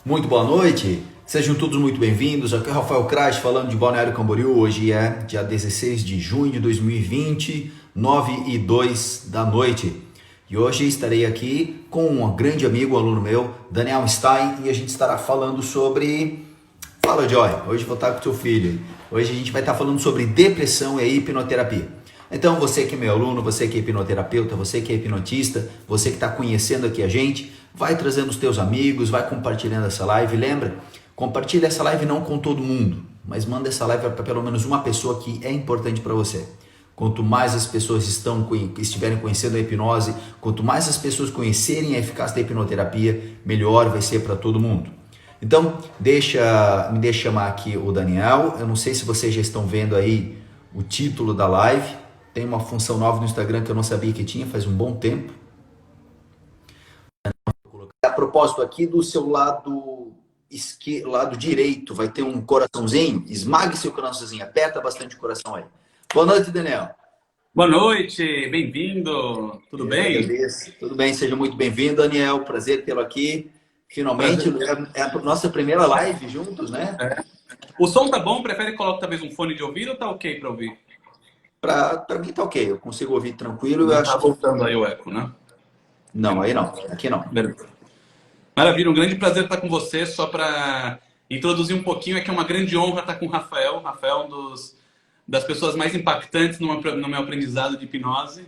Muito boa noite, sejam todos muito bem-vindos. Aqui é Rafael Krais falando de Balneário Camboriú. Hoje é dia 16 de junho de 2020, 9h02 da noite. E hoje estarei aqui com um grande amigo, aluno meu, Daniel Stein, e a gente estará falando sobre... Fala, Joy, hoje vou estar com o teu filho. Hoje a gente vai estar falando sobre depressão e hipnoterapia. Então, você que é meu aluno, você que é hipnoterapeuta, você que é hipnotista, você que está conhecendo aqui a gente, vai trazendo os teus amigos, vai compartilhando essa live. Lembra, compartilha essa live não com todo mundo, mas manda essa live para pelo menos uma pessoa que é importante para você. Quanto mais as pessoas estiverem conhecendo a hipnose, quanto mais as pessoas conhecerem a eficácia da hipnoterapia, melhor vai ser para todo mundo. Então, me deixa chamar aqui o Daniel. Eu não sei se vocês já estão vendo aí o título da live. Tem uma função nova no Instagram que eu não sabia que tinha faz um bom tempo. A propósito, aqui do seu lado direito vai ter um coraçãozinho. Esmague seu coraçãozinho, aperta bastante o coração aí. Boa noite, Daniel. Boa noite, bem-vindo. Tudo bem? Agradeço. Tudo bem, seja muito bem-vindo, Daniel. Prazer tê-lo aqui. Finalmente, é a nossa primeira live juntos, né? O som tá bom? Prefere colocar talvez um fone de ouvido ou tá ok para ouvir? Para mim tá ok, eu consigo ouvir tranquilo. Não Eu tá acho voltando aí o eco, né? Não, aí não. Aqui não. Beleza. Maravilha, um grande prazer estar com você. Só para introduzir um pouquinho, é que é uma grande honra estar com o Rafael. O Rafael é das pessoas mais impactantes no meu aprendizado de hipnose.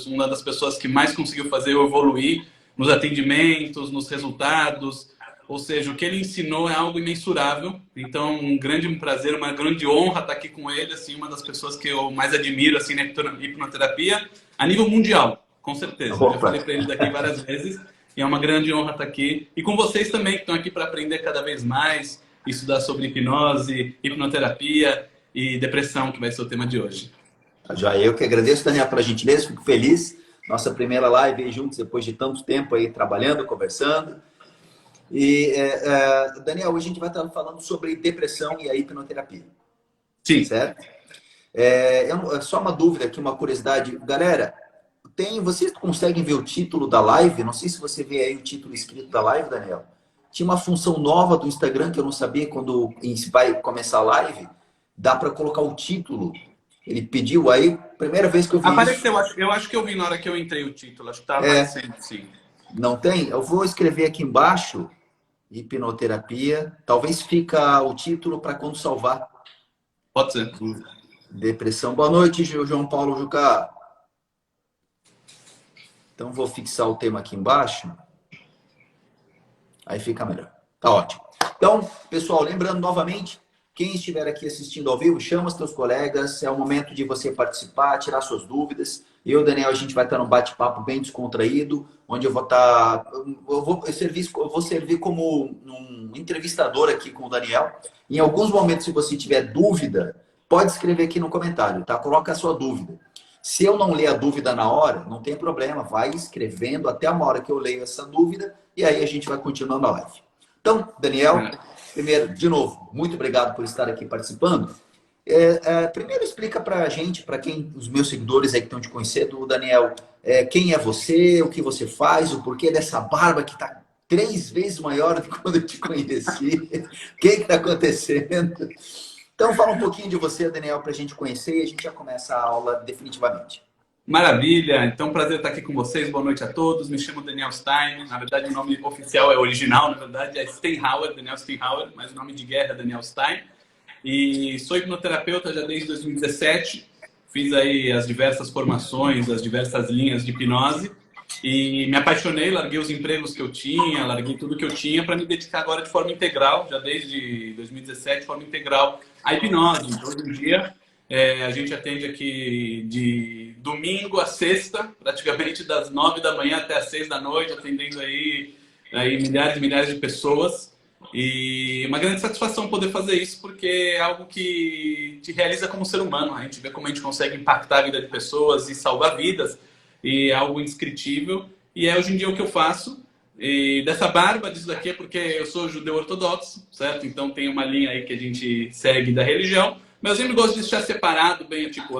Uma das pessoas que mais conseguiu fazer eu evoluir nos atendimentos, nos resultados. Ou seja, o que ele ensinou é algo imensurável. Então, um grande prazer, uma grande honra estar aqui com ele. Assim, uma das pessoas que eu mais admiro assim, na hipnoterapia a nível mundial, com certeza. Eu já falei para ele daqui várias vezes. E é uma grande honra estar aqui. E com vocês também, que estão aqui para aprender cada vez mais, estudar sobre hipnose, hipnoterapia e depressão, que vai ser o tema de hoje. Já eu que agradeço, Daniel, pela gentileza, fico feliz. Nossa primeira live aí juntos, depois de tanto tempo aí trabalhando, conversando. E, Daniel, hoje a gente vai estar falando sobre depressão e a hipnoterapia. Sim. Certo? Só uma dúvida aqui, uma curiosidade. Galera, vocês conseguem ver o título da live? Não sei se você vê aí o título escrito da live, Daniel. Tinha uma função nova do Instagram que eu não sabia quando vai começar a live. Dá para colocar o título. Ele pediu aí, primeira vez que eu vi Apareceu, isso. eu acho que eu vi na hora que eu entrei o título. Acho que estava aparecendo, sim. Não tem? Eu vou escrever aqui embaixo, hipnoterapia. Talvez fica o título para quando salvar. Pode ser. Depressão. Boa noite, João Paulo Jucá. Então, vou fixar o tema aqui embaixo. Aí fica melhor. Tá ótimo. Então, pessoal, lembrando novamente, quem estiver aqui assistindo ao vivo, chama os teus colegas. É o momento de você participar, tirar suas dúvidas. Eu, Daniel, a gente vai estar num bate-papo bem descontraído, onde eu vou estar... Eu vou servir como um entrevistador aqui com o Daniel. Em alguns momentos, se você tiver dúvida, pode escrever aqui no comentário, tá? Coloca a sua dúvida. Se eu não ler a dúvida na hora, não tem problema. Vai escrevendo até uma hora que eu leio essa dúvida e aí a gente vai continuando a live. Então, Daniel, primeiro, de novo, muito obrigado por estar aqui participando. Primeiro, explica para a gente, para quem os meus seguidores aí que estão te conhecendo, Daniel, quem é você, o que você faz, o porquê dessa barba que está 3 vezes maior do que quando eu te conheci. O que está acontecendo? Então, fala um pouquinho de você, Daniel, para a gente conhecer e a gente já começa a aula definitivamente. Maravilha! Então, prazer estar aqui com vocês. Boa noite a todos. Me chamo Daniel Stein. Na verdade, o nome oficial é original, na verdade, é Steinhauer, Daniel Steinhauer, mas o nome de guerra é Daniel Stein. E sou hipnoterapeuta já desde 2017. Fiz aí as diversas formações, as diversas linhas de hipnose. E me apaixonei, larguei os empregos que eu tinha, larguei tudo que eu tinha para me dedicar agora de forma integral, já desde 2017, de forma integral à hipnose. Então, hoje em dia, a gente atende aqui de domingo a sexta, praticamente das 9 da manhã até as 6 da noite, atendendo aí milhares e milhares de pessoas. E uma grande satisfação poder fazer isso, porque é algo que te realiza como ser humano. A gente vê como a gente consegue impactar a vida de pessoas e salvar vidas. E é algo indescritível. E é hoje em dia o que eu faço. E dessa barba, disso daqui é porque eu sou judeu ortodoxo, certo? Então tem uma linha aí que a gente segue da religião. Mas eu sempre gosto de deixar separado bem, tipo,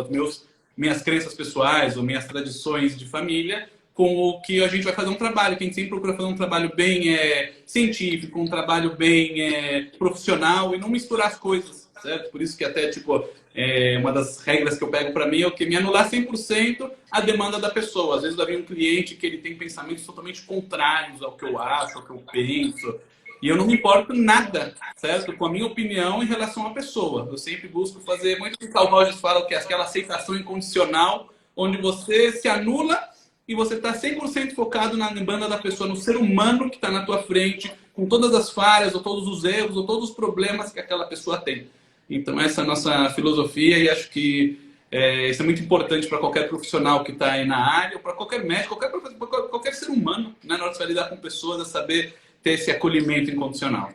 minhas crenças pessoais ou minhas tradições de família com o que a gente vai fazer um trabalho, que a gente sempre procura fazer um trabalho bem científico, um trabalho bem profissional e não misturar as coisas, certo? Por isso que até, tipo, uma das regras que eu pego para mim é o que? Me anular 100% a demanda da pessoa. Às vezes vai vir um cliente que ele tem pensamentos totalmente contrários ao que eu acho, ao que eu penso, e eu não me importo nada, certo? Com a minha opinião em relação à pessoa. Eu sempre busco fazer, muito que o Carl Rogers fala, que é aquela aceitação incondicional, onde você se anula e você está 100% focado na banda da pessoa, no ser humano que está na tua frente, com todas as falhas, ou todos os erros, ou todos os problemas que aquela pessoa tem. Então, essa é a nossa filosofia e acho que isso é muito importante para qualquer profissional que está aí na área, ou para qualquer médico, qualquer ser humano, né? Na hora de você vai lidar com pessoas, é saber ter esse acolhimento incondicional.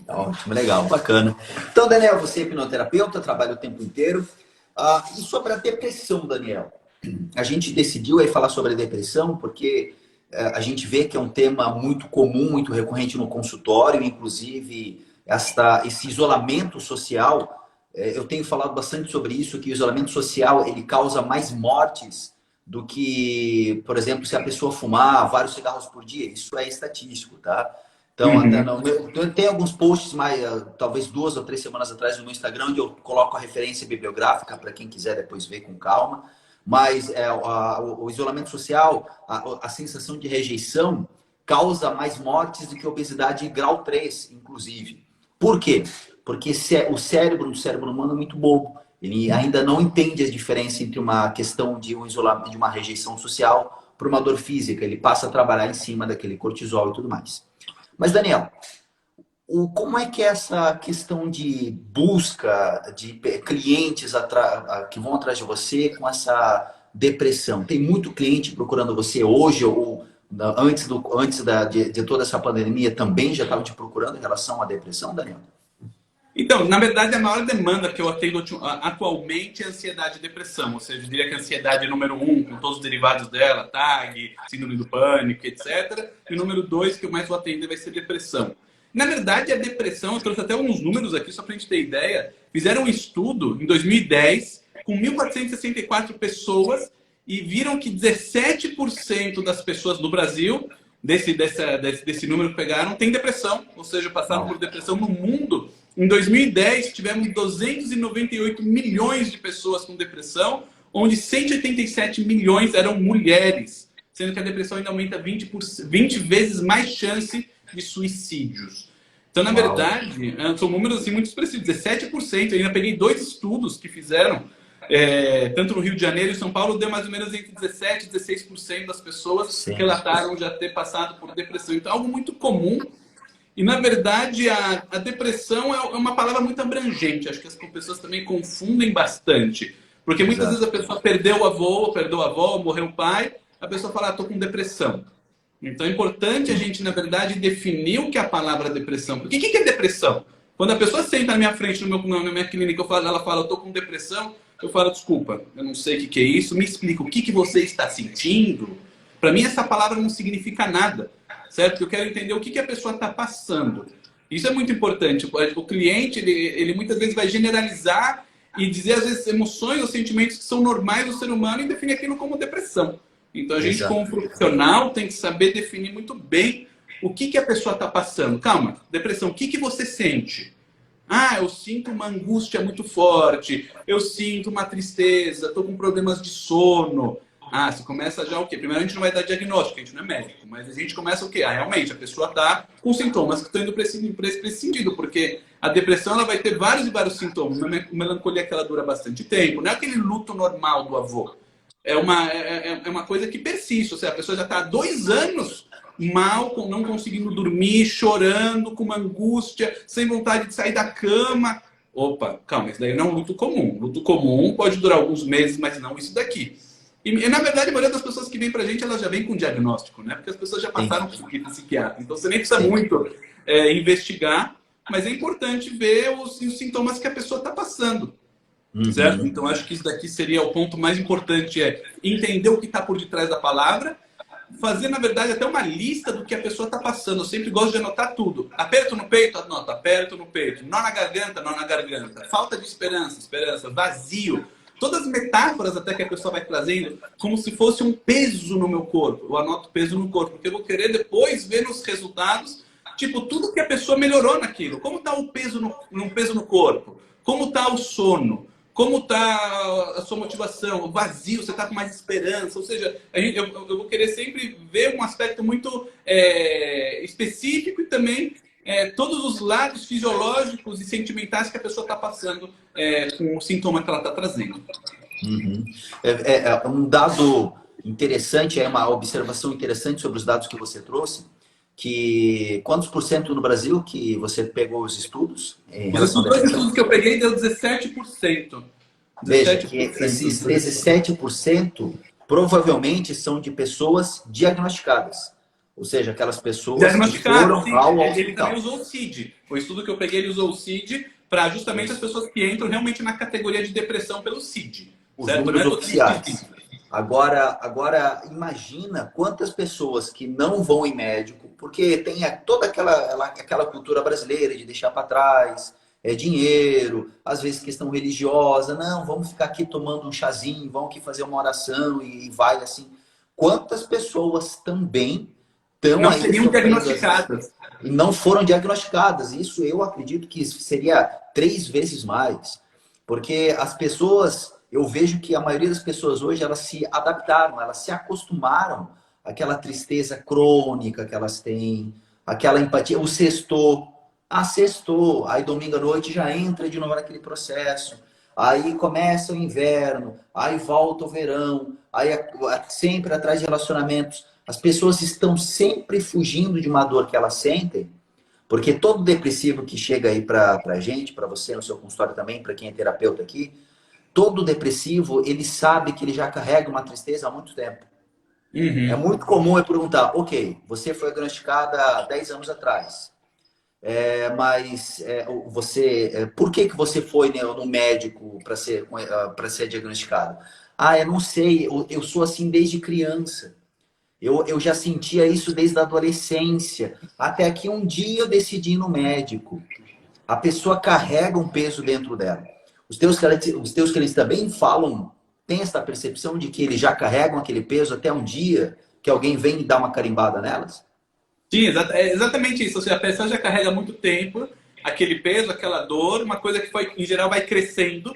Ótimo, legal, bacana. Então, Daniel, você é hipnoterapeuta, trabalha o tempo inteiro. E sobre a depressão, Daniel? A gente decidiu aí falar sobre a depressão porque a gente vê que é um tema muito comum, muito recorrente no consultório, inclusive esse isolamento social. Eu tenho falado bastante sobre isso, que o isolamento social ele causa mais mortes do que, por exemplo, se a pessoa fumar vários cigarros por dia. Isso é estatístico, tá? Então, tem alguns posts talvez 2 ou 3 semanas atrás no meu Instagram, onde eu coloco a referência bibliográfica para quem quiser depois ver com calma. Mas o isolamento social, a sensação de rejeição, causa mais mortes do que obesidade grau 3, inclusive. Por quê? Porque o cérebro humano é muito bobo. Ele ainda não entende a diferença entre uma questão de um isolamento, de uma rejeição social para uma dor física. Ele passa a trabalhar em cima daquele cortisol e tudo mais. Mas, Daniel, como é que é essa questão de busca de clientes que vão atrás de você com essa depressão? Tem muito cliente procurando você hoje ou antes de toda essa pandemia também já estava te procurando em relação à depressão, Daniel? Então, na verdade, a maior demanda que eu atendo atualmente é ansiedade e depressão. Ou seja, eu diria que a ansiedade é número 1, com todos os derivados dela, TAG, síndrome do pânico, etc. E o número 2, que eu mais vou atender, vai ser depressão. Na verdade, a depressão, eu trouxe até uns números aqui, só para a gente ter ideia. Fizeram um estudo em 2010 com 1.464 pessoas e viram que 17% das pessoas do Brasil, desse número que pegaram, tem depressão. Ou seja, passaram por depressão no mundo. Em 2010, tivemos 298 milhões de pessoas com depressão, onde 187 milhões eram mulheres, sendo que a depressão ainda aumenta 20 vezes mais chance de suicídios. Então, na verdade, são números assim, muito expressivos, 17%. Eu ainda peguei 2 estudos que fizeram, tanto no Rio de Janeiro e São Paulo, deu mais ou menos entre 17% e 16% das pessoas relataram já ter passado por depressão. Então, é algo muito comum. E, na verdade, a depressão é uma palavra muito abrangente. Acho que as pessoas também confundem bastante. Porque muitas vezes a pessoa perdeu o avô, perdeu a avó, morreu o pai, a pessoa fala, estou com depressão. Então é importante a gente, na verdade, definir o que é a palavra depressão. Porque o que é depressão? Quando a pessoa senta na minha frente, na minha clínica, ela fala, estou com depressão, eu falo, desculpa, eu não sei o que é isso, me explica o que você está sentindo. Para mim, essa palavra não significa nada. Certo? Eu quero entender o que a pessoa está passando. Isso é muito importante. O cliente, ele muitas vezes vai generalizar e dizer, às vezes, emoções ou sentimentos que são normais do ser humano e definir aquilo como depressão. Então, a gente, como profissional, tem que saber definir muito bem o que a pessoa está passando. Calma, depressão, o que você sente? Eu sinto uma angústia muito forte, eu sinto uma tristeza, estou com problemas de sono. Você começa já o quê? Primeiro, a gente não vai dar diagnóstico, a gente não é médico, mas a gente começa o quê? Realmente, a pessoa está com sintomas que estão indo para esse sentido, porque a depressão ela vai ter vários e vários sintomas. Uma melancolia que ela dura bastante tempo, não é aquele luto normal do avô. É uma coisa que persiste, ou seja, a pessoa já está há 2 anos mal, não conseguindo dormir, chorando, com uma angústia, sem vontade de sair da cama. Opa, calma, isso daí não é um luto comum. Luto comum pode durar alguns meses, mas não isso daqui. E, na verdade, a maioria das pessoas que vêm pra gente, elas já vêm com diagnóstico, né? Porque as pessoas já passaram por psiquiatra. Então, você nem precisa muito investigar, mas é importante ver os sintomas que a pessoa está passando. Certo? Então, acho que isso daqui seria o ponto mais importante, entender o que está por detrás da palavra, fazer, na verdade, até uma lista do que a pessoa está passando. Eu sempre gosto de anotar tudo. Aperto no peito, anota. Aperto no peito. Nó na garganta, nó na garganta. Falta de esperança, esperança. Vazio. todas as metáforas até que a pessoa vai trazendo, como se fosse um peso no meu corpo. Eu anoto peso no corpo, porque eu vou querer depois ver nos resultados, tipo, tudo que a pessoa melhorou naquilo. Como está o peso no peso no corpo? Como está o sono? Como está a sua motivação? O vazio, você está com mais esperança? Ou seja, eu vou querer sempre ver um aspecto muito específico e também todos os lados fisiológicos e sentimentais que a pessoa está passando com o sintoma que ela está trazendo. Uhum. Um dado interessante, uma observação interessante sobre os dados que você trouxe, que quantos por cento no Brasil que você pegou os estudos em relação Os dois estudos que eu peguei deu 17%. Veja que esses 17% provavelmente são de pessoas diagnosticadas. Ou seja, aquelas pessoas que foram ao hospital. Ele também usou o CID. O estudo que eu peguei, ele usou o CID para justamente as pessoas que entram realmente na categoria de depressão pelo CID. Os números oficiais. Agora, imagina quantas pessoas que não vão em médico, porque tem toda aquela cultura brasileira de deixar para trás, dinheiro, às vezes questão religiosa, não, vamos ficar aqui tomando um chazinho, vamos aqui fazer uma oração e vai assim. Quantas pessoas também estão não seriam diagnosticadas e não foram diagnosticadas? Isso eu acredito que seria 3 vezes mais, porque as pessoas... Eu vejo que a maioria das pessoas hoje, elas se adaptaram, elas se acostumaram àquela tristeza crônica que elas têm, aquela empatia, o sextou. Sextou, aí domingo à noite já entra de novo naquele processo. Aí começa o inverno, aí volta o verão, aí sempre atrás de relacionamentos. As pessoas estão sempre fugindo de uma dor que elas sentem, porque todo depressivo que chega aí pra gente, para você no seu consultório também, para quem é terapeuta aqui, todo depressivo, ele sabe que ele já carrega uma tristeza há muito tempo. Uhum. É muito comum eu perguntar, ok, você foi diagnosticada há 10 anos atrás, mas por que você foi no médico para ser diagnosticado? Eu não sei, eu sou assim desde criança. Eu já sentia isso desde a adolescência. Até que um dia eu decidi ir no médico. A pessoa carrega um peso dentro dela. Os teus clientes também falam, tem essa percepção de que eles já carregam aquele peso até um dia que alguém vem e dá uma carimbada nelas? Sim, é exatamente isso. Ou seja, a pessoa já carrega há muito tempo aquele peso, aquela dor, uma coisa que em geral vai crescendo.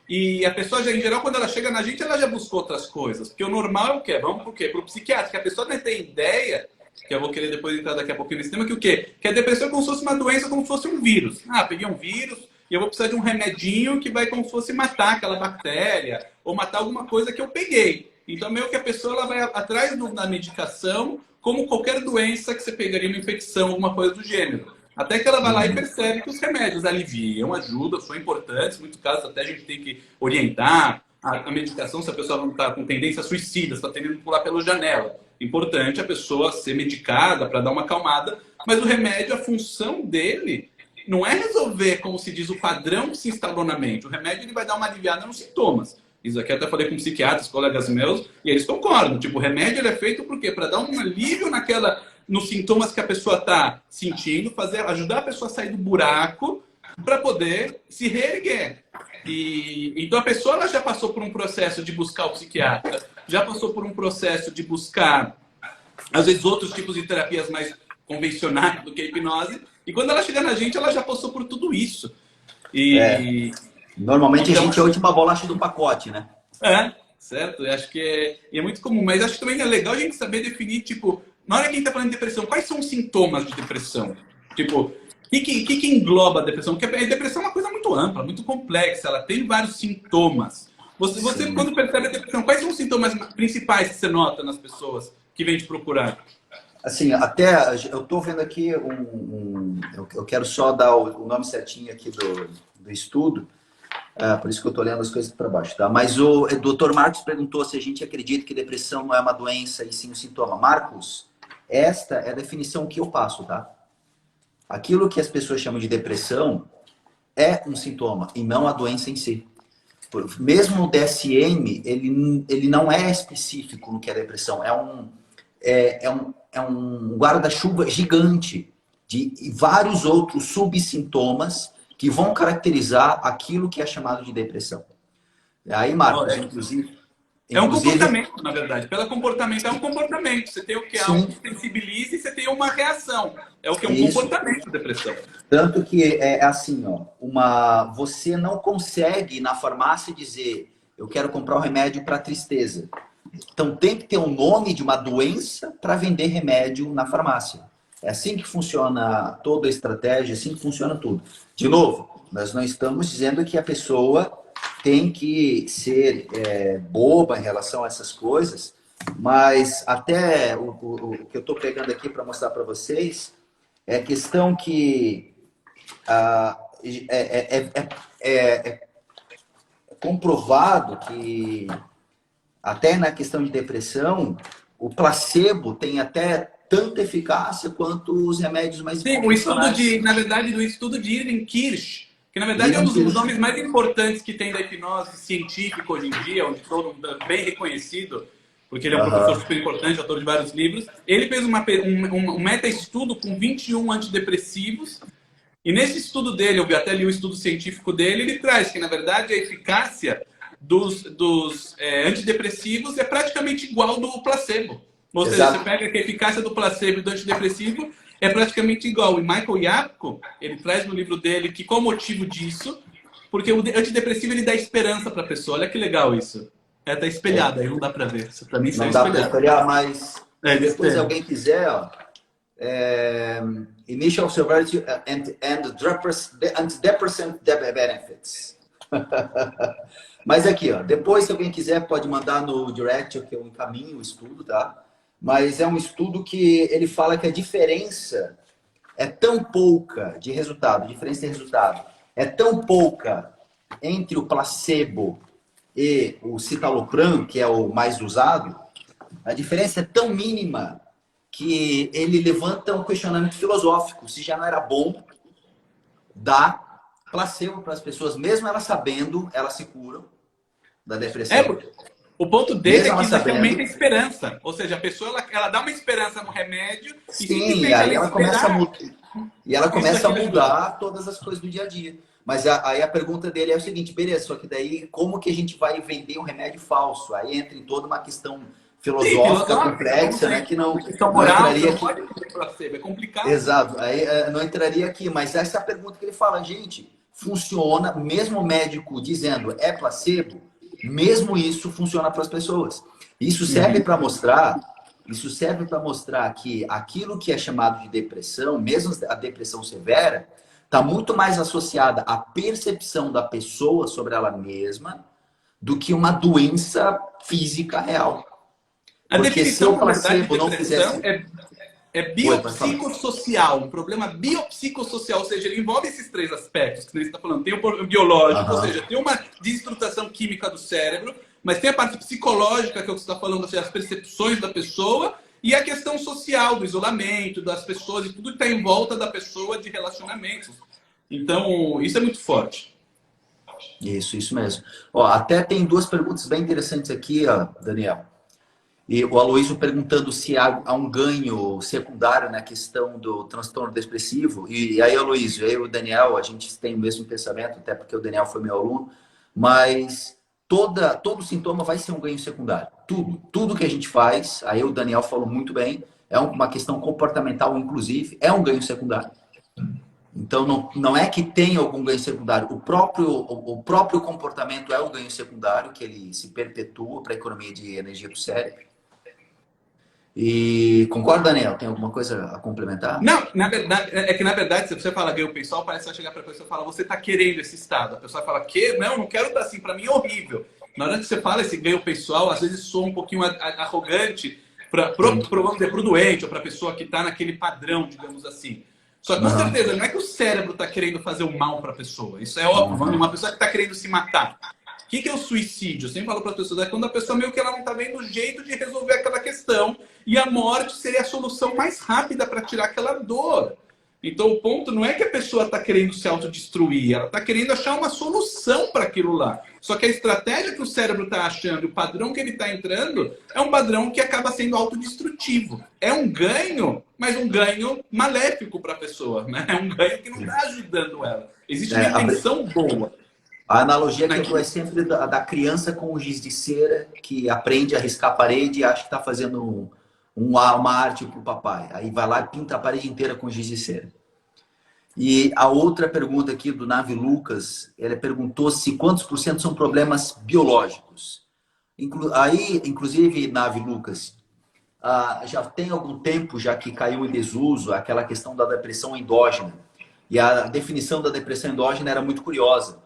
E a pessoa, já, em geral, quando ela chega na gente, ela já buscou outras coisas. Porque o normal é o quê? Vamos pro quê? Pro psiquiatra, que a pessoa não tem ideia, que eu vou querer depois entrar daqui a pouquinho nesse tema, que o quê? Que a depressão é como se fosse uma doença, como se fosse um vírus. Peguei um vírus, e eu vou precisar de um remedinho que vai como se fosse matar aquela bactéria ou matar alguma coisa que eu peguei. Então, meio que a pessoa ela vai atrás da medicação, como qualquer doença que você pegaria, uma infecção, alguma coisa do gênero. Até que ela vai lá e percebe que os remédios aliviam, ajudam, são importantes. Em muitos casos, até a gente tem que orientar a medicação se a pessoa não está com tendência suicida, está tendendo a pular pela janela. Importante a pessoa ser medicada para dar uma acalmada, mas o remédio, a função dele... não é resolver, como se diz, o padrão que se instalou na mente. O remédio ele vai dar uma aliviada nos sintomas. Isso aqui eu até falei com psiquiatras, colegas meus, e eles concordam. Tipo, o remédio ele é feito por quê? Para dar um alívio nos sintomas que a pessoa está sentindo, ajudar a pessoa a sair do buraco para poder se reerguer. Então a pessoa ela já passou por um processo de buscar o psiquiatra, já passou por um processo de buscar, às vezes, outros tipos de terapias mais convencionais do que a hipnose. E quando ela chega na gente, ela já passou por tudo isso. Normalmente então, a gente é a última bolacha do pacote, né? Certo. Eu acho que é muito comum. Mas acho que também é legal a gente saber definir, tipo, na hora que a gente está falando de depressão, quais são os sintomas de depressão? Tipo, o que engloba a depressão? Porque a depressão é uma coisa muito ampla, muito complexa. Ela tem vários sintomas. Você quando percebe a depressão, quais são os sintomas principais que você nota nas pessoas que vêm te procurar? Assim, até eu estou vendo aqui eu quero só dar o nome certinho aqui do estudo, por isso que eu estou lendo as coisas para baixo, tá? Mas o Dr. Marcos perguntou se a gente acredita que depressão não é uma doença e sim um sintoma. Marcos, esta é a definição que eu passo, tá? Aquilo que as pessoas chamam de depressão é um sintoma e não a doença em si. Mesmo o DSM, ele não é específico no que é depressão, é um guarda-chuva gigante de vários outros subsintomas que vão caracterizar aquilo que é chamado de depressão. Aí, Marcos, inclusive... É um comportamento, na verdade. Pelo comportamento, é um comportamento. Você tem o que é algo que sensibiliza e você tem uma reação. É o que é um comportamento, depressão. Tanto que é assim, ó, você não consegue na farmácia dizer eu quero comprar um remédio para tristeza. Então tem que ter um nome de uma doença para vender remédio na farmácia. É assim que funciona toda a estratégia, é assim que funciona tudo. De novo, nós não estamos dizendo que a pessoa tem que ser boba em relação a essas coisas, mas até o que eu estou pegando aqui para mostrar para vocês é questão que é comprovado que até na questão de depressão, o placebo tem até tanta eficácia quanto os remédios mais convencionais. Na verdade, do estudo de Irving Kirsch, que na verdade é um dos nomes mais importantes que tem da hipnose científica hoje em dia, onde todo mundo é bem reconhecido, porque ele é um professor super importante, autor de vários livros. Ele fez um meta-estudo com 21 antidepressivos, e nesse estudo dele, eu até li o estudo científico dele, ele traz que, na verdade, a eficácia dos antidepressivos é praticamente igual do placebo. Ou seja, você pega que a eficácia do placebo e do antidepressivo é praticamente igual. E Michael Yapko, ele traz no livro dele que qual o motivo disso? Porque o antidepressivo ele dá esperança para a pessoa. Olha que legal isso. Tá espelhado, aí não dá para ver. Isso para mim não dá para espelhar, mas depois se alguém quiser, ó, Initial Severity and Antidepressant Benefits. Mas aqui, ó, depois se alguém quiser pode mandar no direct que eu encaminho o estudo, tá? Mas é um estudo que ele fala que a diferença é tão pouca de resultado, diferença de resultado, é tão pouca entre o placebo e o citalopram, que é o mais usado, a diferença é tão mínima que ele levanta um questionamento filosófico, se já não era bom dar placebo para as pessoas, mesmo elas sabendo, elas se curam da depressão. O ponto dele é que isso aumenta a esperança. Ou seja, a pessoa ela dá uma esperança no remédio e aí ela começa a mudar. E ela começa a mudar todas as coisas do dia a dia. Mas aí a pergunta dele é o seguinte, beleza, só que daí como que a gente vai vender um remédio falso? Aí entra em toda uma questão filosófica complexa, né? Que não entraria aqui. É complicado. Exato, aí não entraria aqui. Mas essa é a pergunta que ele fala, gente, funciona, mesmo o médico dizendo é placebo, mesmo isso funciona para as pessoas. Isso serve para mostrar que aquilo que é chamado de depressão, mesmo a depressão severa, está muito mais associada à percepção da pessoa sobre ela mesma do que uma doença física real. A definição, na verdade, de depressão é biopsicossocial, um problema biopsicossocial, ou seja, ele envolve esses três aspectos que você está falando. Tem o biológico, ou seja, tem uma desestruturação química do cérebro, mas tem a parte psicológica, que é o que você está falando, ou seja, as percepções da pessoa, e a questão social, do isolamento, das pessoas, e tudo que está em volta da pessoa de relacionamentos. Então, isso é muito forte. Isso mesmo. Ó, até tem duas perguntas bem interessantes aqui, ó, Daniel. E o Aloysio perguntando se há um ganho secundário na questão do transtorno depressivo. E aí, Aloysio, eu e o Daniel, a gente tem o mesmo pensamento, até porque o Daniel foi meu aluno, mas todo sintoma vai ser um ganho secundário. Tudo que a gente faz, aí o Daniel falou muito bem, é uma questão comportamental, inclusive, é um ganho secundário. Então, não é que tem algum ganho secundário. O próprio comportamento é o ganho secundário, que ele se perpetua para a economia de energia do cérebro. E concorda, Daniel? Tem alguma coisa a complementar? Não, na verdade, se você fala ganho pessoal, parece que vai chegar para a pessoa e falar, você está querendo esse estado. A pessoa fala, que? Não quero estar assim, para mim é horrível. Na hora que você fala esse ganho pessoal, às vezes soa um pouquinho arrogante para o doente ou para a pessoa que está naquele padrão, digamos assim. Só que com certeza, não é que o cérebro está querendo fazer o mal para a pessoa. Isso é óbvio. Uma pessoa que está querendo se matar. O que é o suicídio? Eu sempre falo para as pessoas, é quando a pessoa meio que ela não está vendo o jeito de resolver aquela questão e a morte seria a solução mais rápida para tirar aquela dor. Então o ponto não é que a pessoa está querendo se autodestruir, ela está querendo achar uma solução para aquilo lá. Só que a estratégia que o cérebro está achando, o padrão que ele está entrando, é um padrão que acaba sendo autodestrutivo. É um ganho, mas um ganho maléfico para a pessoa, né? É um ganho que não está ajudando ela. Existe uma intenção boa. A analogia que eu dou é sempre da criança com o giz de cera que aprende a riscar a parede e acha que está fazendo uma arte para o papai. Aí vai lá e pinta a parede inteira com giz de cera. E a outra pergunta aqui do Navi Lucas, ele perguntou se quantos por cento são problemas biológicos. Aí, inclusive, Navi Lucas, já tem algum tempo já que caiu em desuso aquela questão da depressão endógena. E a definição da depressão endógena era muito curiosa.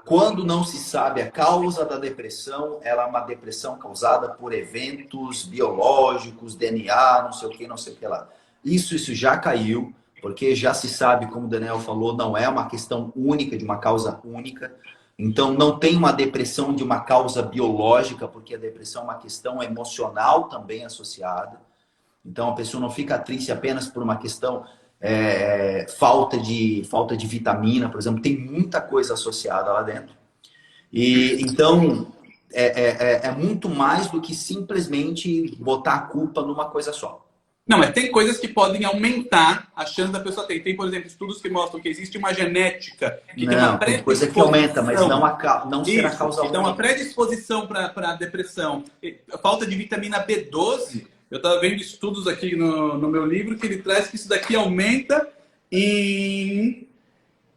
Quando não se sabe a causa da depressão, ela é uma depressão causada por eventos biológicos, DNA, não sei o que lá. Isso já caiu, porque já se sabe, como o Daniel falou, não é uma questão única, de uma causa única. Então, não tem uma depressão de uma causa biológica, porque a depressão é uma questão emocional também associada. Então, a pessoa não fica triste apenas por uma questão falta de vitamina, por exemplo. Tem muita coisa associada lá dentro. E então, é muito mais do que simplesmente botar a culpa numa coisa só. Não, mas tem coisas que podem aumentar a chance da pessoa ter. Tem, por exemplo, estudos que mostram que existe uma genética que tem uma tem coisa que aumenta, mas não será a causa única. Então, uma predisposição para a depressão, a falta de vitamina B12, eu estava vendo estudos aqui no meu livro que ele traz que isso daqui aumenta em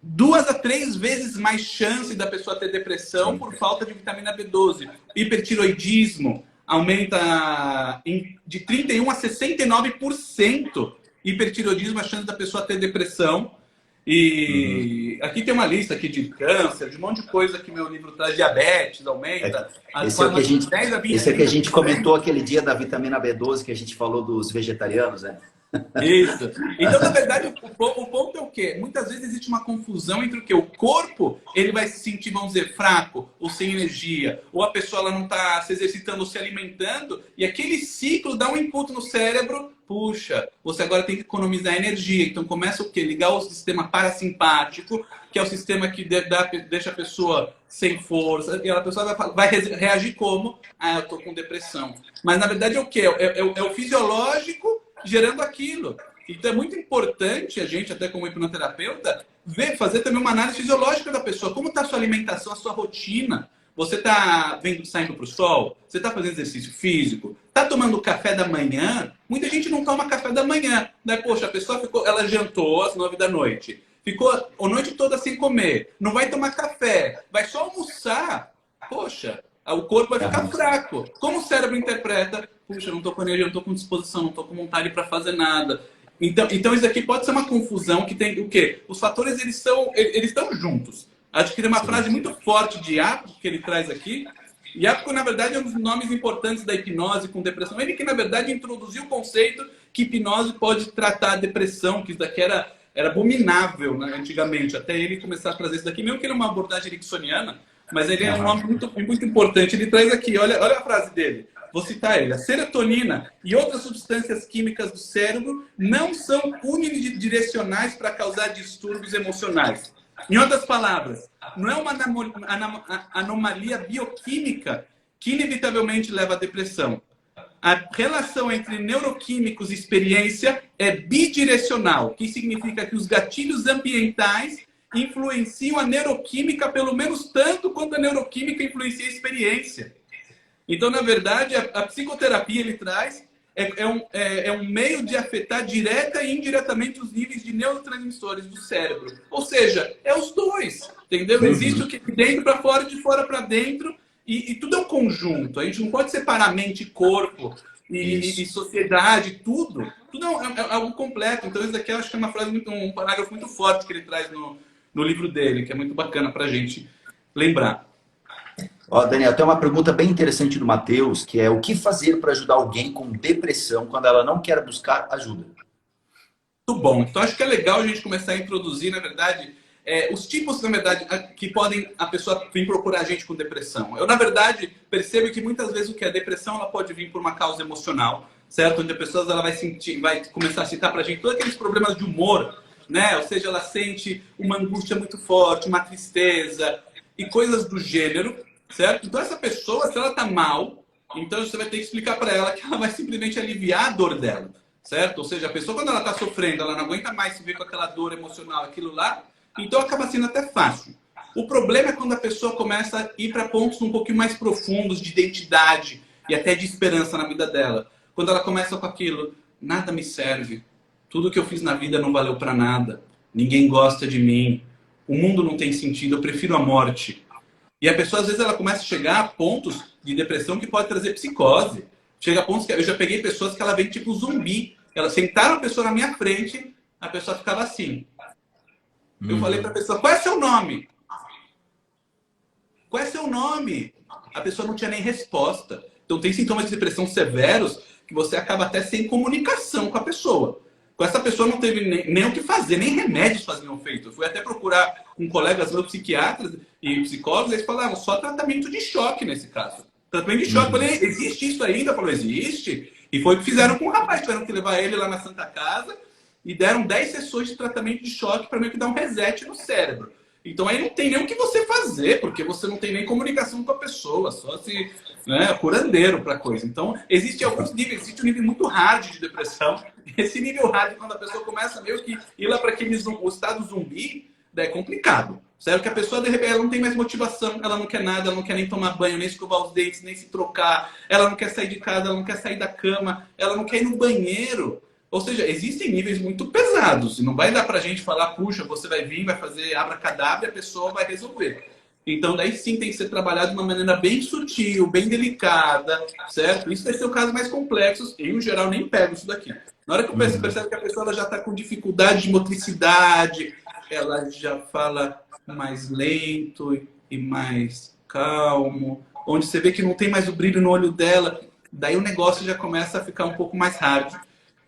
2 a 3 vezes mais chance da pessoa ter depressão por falta de vitamina B12. Hipertiroidismo aumenta de 31% a 69%. Hipertiroidismo, a chance da pessoa ter depressão. E aqui tem uma lista aqui de câncer, de um monte de coisa que meu livro traz. Diabetes aumenta. Esse é o que a gente comentou aquele dia da vitamina B12 que a gente falou dos vegetarianos, né? Isso. Então, na verdade, o ponto é o quê? Muitas vezes existe uma confusão entre o quê? O corpo, ele vai se sentir, vamos dizer, fraco ou sem energia, ou a pessoa ela não está se exercitando ou se alimentando, e aquele ciclo dá um input no cérebro, puxa, você agora tem que economizar energia. Então, começa o quê? Ligar o sistema parasimpático, que é o sistema que deixa a pessoa sem força, e a pessoa vai reagir como? Eu estou com depressão. Mas, na verdade, é o quê? É o fisiológico gerando aquilo. Então é muito importante a gente, até como hipnoterapeuta, fazer também uma análise fisiológica da pessoa. Como está a sua alimentação, a sua rotina? Você está saindo para o sol? Você está fazendo exercício físico? Está tomando café da manhã? Muita gente não toma café da manhã. Né? Poxa, a pessoa ela jantou às 9 da noite. Ficou a noite toda sem comer. Não vai tomar café. Vai só almoçar. Poxa, o corpo vai ficar fraco. Como o cérebro interpreta? Puxa, não estou com energia, não estou com disposição, não estou com vontade para fazer nada. Então isso aqui pode ser uma confusão que tem o quê? Os fatores, eles estão juntos. Acho que tem uma frase muito forte de Jápico que ele traz aqui. Jápico, na verdade, é um dos nomes importantes da hipnose com depressão. Ele que, na verdade, introduziu o conceito que hipnose pode tratar a depressão, que isso daqui era abominável, né, antigamente. Até ele começar a trazer isso daqui, mesmo que ele é uma abordagem ericksoniana, mas ele é um nome muito, muito importante. Ele traz aqui, olha a frase dele. Vou citar ele. A serotonina e outras substâncias químicas do cérebro não são unidirecionais para causar distúrbios emocionais. Em outras palavras, não é uma anomalia bioquímica que inevitavelmente leva à depressão. A relação entre neuroquímicos e experiência é bidirecional, que significa que os gatilhos ambientais influenciam a neuroquímica pelo menos tanto quanto a neuroquímica influencia a experiência. Então, na verdade, a psicoterapia ele traz um meio de afetar direta e indiretamente os níveis de neurotransmissores do cérebro. Ou seja, é os dois, entendeu? Existe o que de dentro para fora e de fora para dentro, e tudo é um conjunto. A gente não pode separar mente e corpo e sociedade, tudo. Tudo é algo completo. Então, isso daqui eu acho que é uma frase um parágrafo muito forte que ele traz no livro dele, que é muito bacana para a gente lembrar. Daniel, tem uma pergunta bem interessante do Matheus, que é o que fazer para ajudar alguém com depressão quando ela não quer buscar ajuda? Muito bom. Então, acho que é legal a gente começar a introduzir, na verdade, os tipos, na verdade, que podem a pessoa vir procurar a gente com depressão. Eu, na verdade, percebo que muitas vezes o que é depressão, ela pode vir por uma causa emocional, certo? Onde a pessoa ela vai começar a citar para a gente todos aqueles problemas de humor, né? Ou seja, ela sente uma angústia muito forte, uma tristeza e coisas do gênero. Certo? Então essa pessoa, se ela está mal, então você vai ter que explicar para ela que ela vai simplesmente aliviar a dor dela, certo? Ou seja, a pessoa quando ela está sofrendo, ela não aguenta mais se ver com aquela dor emocional, aquilo lá, então acaba sendo até fácil. O problema é quando a pessoa começa a ir para pontos um pouquinho mais profundos de identidade e até de esperança na vida dela. Quando ela começa com aquilo, nada me serve, tudo que eu fiz na vida não valeu para nada, ninguém gosta de mim, o mundo não tem sentido, eu prefiro a morte. E a pessoa, às vezes, ela começa a chegar a pontos de depressão que pode trazer psicose. Chega a pontos que eu já peguei pessoas que ela vem tipo zumbi. Elas sentaram a pessoa na minha frente, a pessoa ficava assim. Eu falei para a pessoa, qual é seu nome? Qual é seu nome? A pessoa não tinha nem resposta. Então tem sintomas de depressão severos que você acaba até sem comunicação com a pessoa. Com essa pessoa não teve nem o que fazer, nem remédios faziam efeito. Eu fui até procurar com colegas meus psiquiatras e psicólogos, eles falavam só tratamento de choque nesse caso. Tratamento de choque. Eu falei, existe isso ainda? Falou, existe. E foi o que fizeram com o rapaz. Tiveram que levar ele lá na Santa Casa e deram 10 sessões de tratamento de choque para meio que dar um reset no cérebro. Então aí não tem nem o que você fazer, porque você não tem nem comunicação com a pessoa, só se curandeiro para coisa. Então, existe alguns níveis, existe um nível muito hard de depressão. Esse nível hard, quando a pessoa começa meio que ir lá para o estado zumbi, é complicado. Sério que a pessoa, de repente, ela não tem mais motivação, ela não quer nada, ela não quer nem tomar banho, nem escovar os dentes, nem se trocar, ela não quer sair de casa, ela não quer sair da cama, ela não quer ir no banheiro. Ou seja, existem níveis muito pesados. E não vai dar pra gente falar, puxa, você vai vir, vai fazer abracadabra e a pessoa vai resolver. Então, daí sim tem que ser trabalhado de uma maneira bem sutil, bem delicada, certo? Isso vai ser o caso mais complexo. Eu, em geral, nem pego isso daqui. Na hora que eu percebo que a pessoa ela já está com dificuldade de motricidade, ela já fala mais lento e mais calmo, onde você vê que não tem mais o brilho no olho dela, daí o negócio já começa a ficar um pouco mais hard.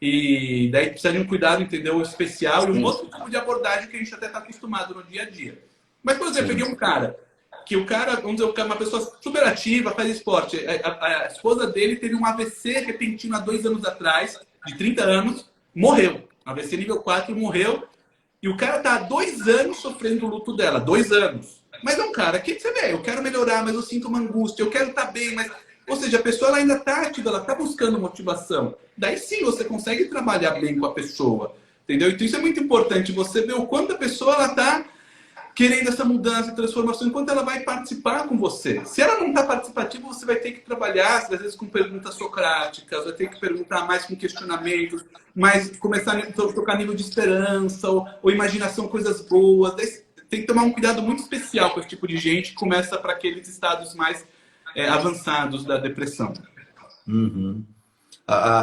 E daí precisa de um cuidado, entendeu? Especial e um outro tipo de abordagem que a gente até está acostumado no dia a dia. Mas, por exemplo, eu peguei um cara, vamos dizer, uma pessoa super ativa, faz esporte. A esposa dele teve um AVC repentino há 2 anos atrás, de 30 anos, morreu. AVC nível 4, morreu. E o cara tá há 2 anos sofrendo o luto dela, 2 anos. Mas é um cara que você vê, eu quero melhorar, mas eu sinto uma angústia, eu quero estar bem, mas... Ou seja, a pessoa ela ainda está ativa, ela está buscando motivação. Daí sim você consegue trabalhar bem com a pessoa, entendeu? Então isso é muito importante, você ver o quanto a pessoa está querendo essa mudança, transformação, enquanto ela vai participar com você. Se ela não está participativa, você vai ter que trabalhar, às vezes, com perguntas socráticas, vai ter que perguntar mais com questionamentos, mais começar a tocar nível de esperança ou imaginação, coisas boas. Daí tem que tomar um cuidado muito especial com esse tipo de gente que começa para aqueles estados mais avançados da depressão.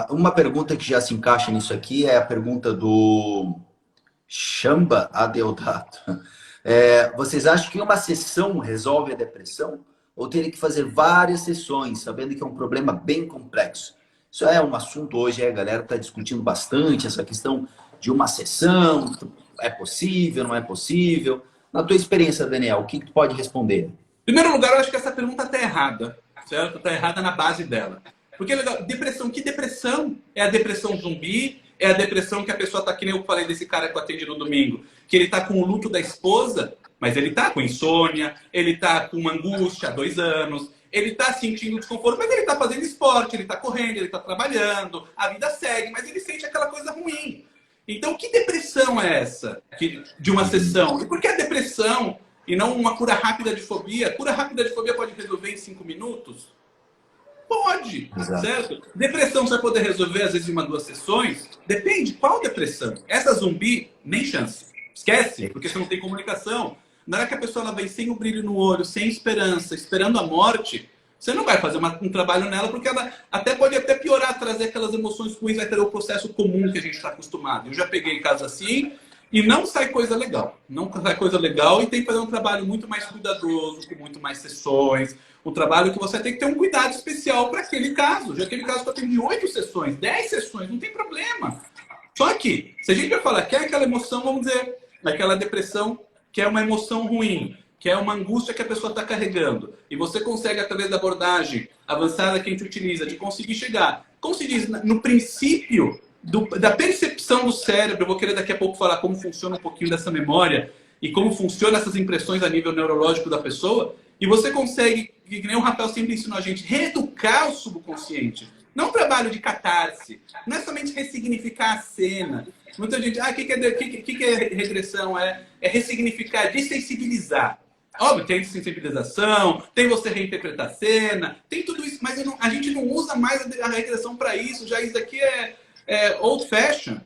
Uma pergunta que já se encaixa nisso aqui é a pergunta do Chamba Adeodato. Vocês acham que uma sessão resolve a depressão? Ou teria que fazer várias sessões, sabendo que é um problema bem complexo? Isso é um assunto hoje, a galera está discutindo bastante essa questão de uma sessão. É possível, não é possível? Na tua experiência, Daniel, o que tu pode responder? Em primeiro lugar, eu acho que essa pergunta está errada, certo? Está errada na base dela. Porque, depressão, que depressão? É a depressão zumbi? É a depressão que a pessoa está, que nem eu falei desse cara que eu atendi no domingo, que ele está com o luto da esposa, mas ele está com insônia, ele está com uma angústia há 2 anos, ele está sentindo desconforto, mas ele está fazendo esporte, ele está correndo, ele está trabalhando, a vida segue, mas ele sente aquela coisa ruim. Então, que depressão é essa de uma sessão? E por que a depressão e não uma cura rápida de fobia? Cura rápida de fobia pode resolver em 5 minutos? Pode, Exato. Certo? Depressão você vai poder resolver às vezes em 1, 2 sessões? Depende, qual depressão? Essa zumbi, nem chance. Esquece, porque você não tem comunicação. Na hora que a pessoa ela vem sem o brilho no olho, sem esperança, esperando a morte, você não vai fazer um trabalho nela, porque ela pode piorar, trazer aquelas emoções ruins, vai ter o processo comum que a gente está acostumado. Eu já peguei casos assim, e não sai coisa legal. Não sai coisa legal e tem que fazer um trabalho muito mais cuidadoso, com muito mais sessões. Um trabalho que você tem que ter um cuidado especial para aquele caso. Já aquele caso que eu tenho de 8 sessões, 10 sessões, não tem problema. Só que, se a gente vai falar que é aquela emoção, vamos dizer, aquela depressão, que é uma emoção ruim, que é uma angústia que a pessoa está carregando, e você consegue, através da abordagem avançada que a gente utiliza, de conseguir chegar, como se diz, no princípio da percepção do cérebro. Eu vou querer daqui a pouco falar como funciona um pouquinho dessa memória e como funcionam essas impressões a nível neurológico da pessoa, e você consegue, que nem o Rafael sempre ensinou a gente, reeducar o subconsciente. Não é um trabalho de catarse, não é somente ressignificar a cena. Muita gente, o que é regressão? É ressignificar, dessensibilizar. Óbvio, tem sensibilização, tem você reinterpretar a cena, tem tudo isso, mas a gente não usa mais a regressão para isso. Já isso daqui é old fashion.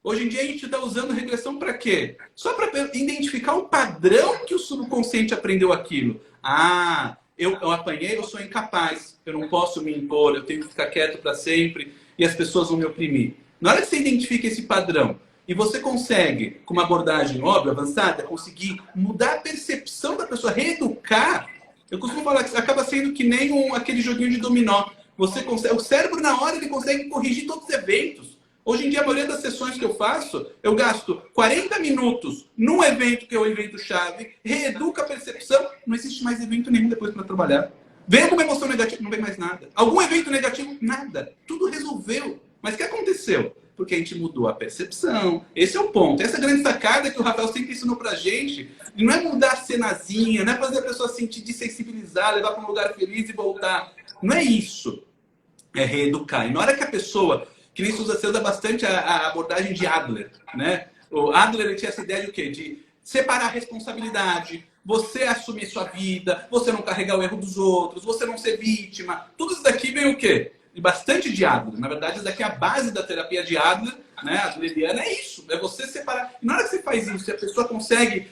Hoje em dia a gente está usando regressão para quê? Só para identificar o padrão que o subconsciente aprendeu aquilo. Ah, eu apanhei, eu sou incapaz, eu não posso me impor, eu tenho que ficar quieto para sempre e as pessoas vão me oprimir. Na hora que você identifica esse padrão e você consegue, com uma abordagem óbvia, avançada, conseguir mudar a percepção da pessoa, reeducar, eu costumo falar que acaba sendo que nem aquele joguinho de dominó. Você consegue, o cérebro, na hora, ele consegue corrigir todos os eventos. Hoje em dia, a maioria das sessões que eu faço, eu gasto 40 minutos num evento que é o evento-chave, reeduca a percepção, não existe mais evento nenhum depois para trabalhar. Vem alguma emoção negativa, não vem mais nada. Algum evento negativo, nada. Tudo resolveu. Mas o que aconteceu? Porque a gente mudou a percepção. Esse é o ponto. Essa grande sacada que o Rafael sempre ensinou pra gente, e não é mudar a cenazinha, não é fazer a pessoa sentir desensibilizar, levar para um lugar feliz e voltar. Não é isso. É reeducar. E na hora que a pessoa... Que nem você usa bastante a abordagem de Adler, né? O Adler, ele tinha essa ideia de o quê? De separar a responsabilidade, você assumir sua vida, você não carregar o erro dos outros, você não ser vítima. Tudo isso daqui vem o quê? E bastante de Adler. Na verdade, isso daqui é a base da terapia de Adler, né? A adleriana é isso, é você separar. E na hora que você faz isso, se a pessoa consegue...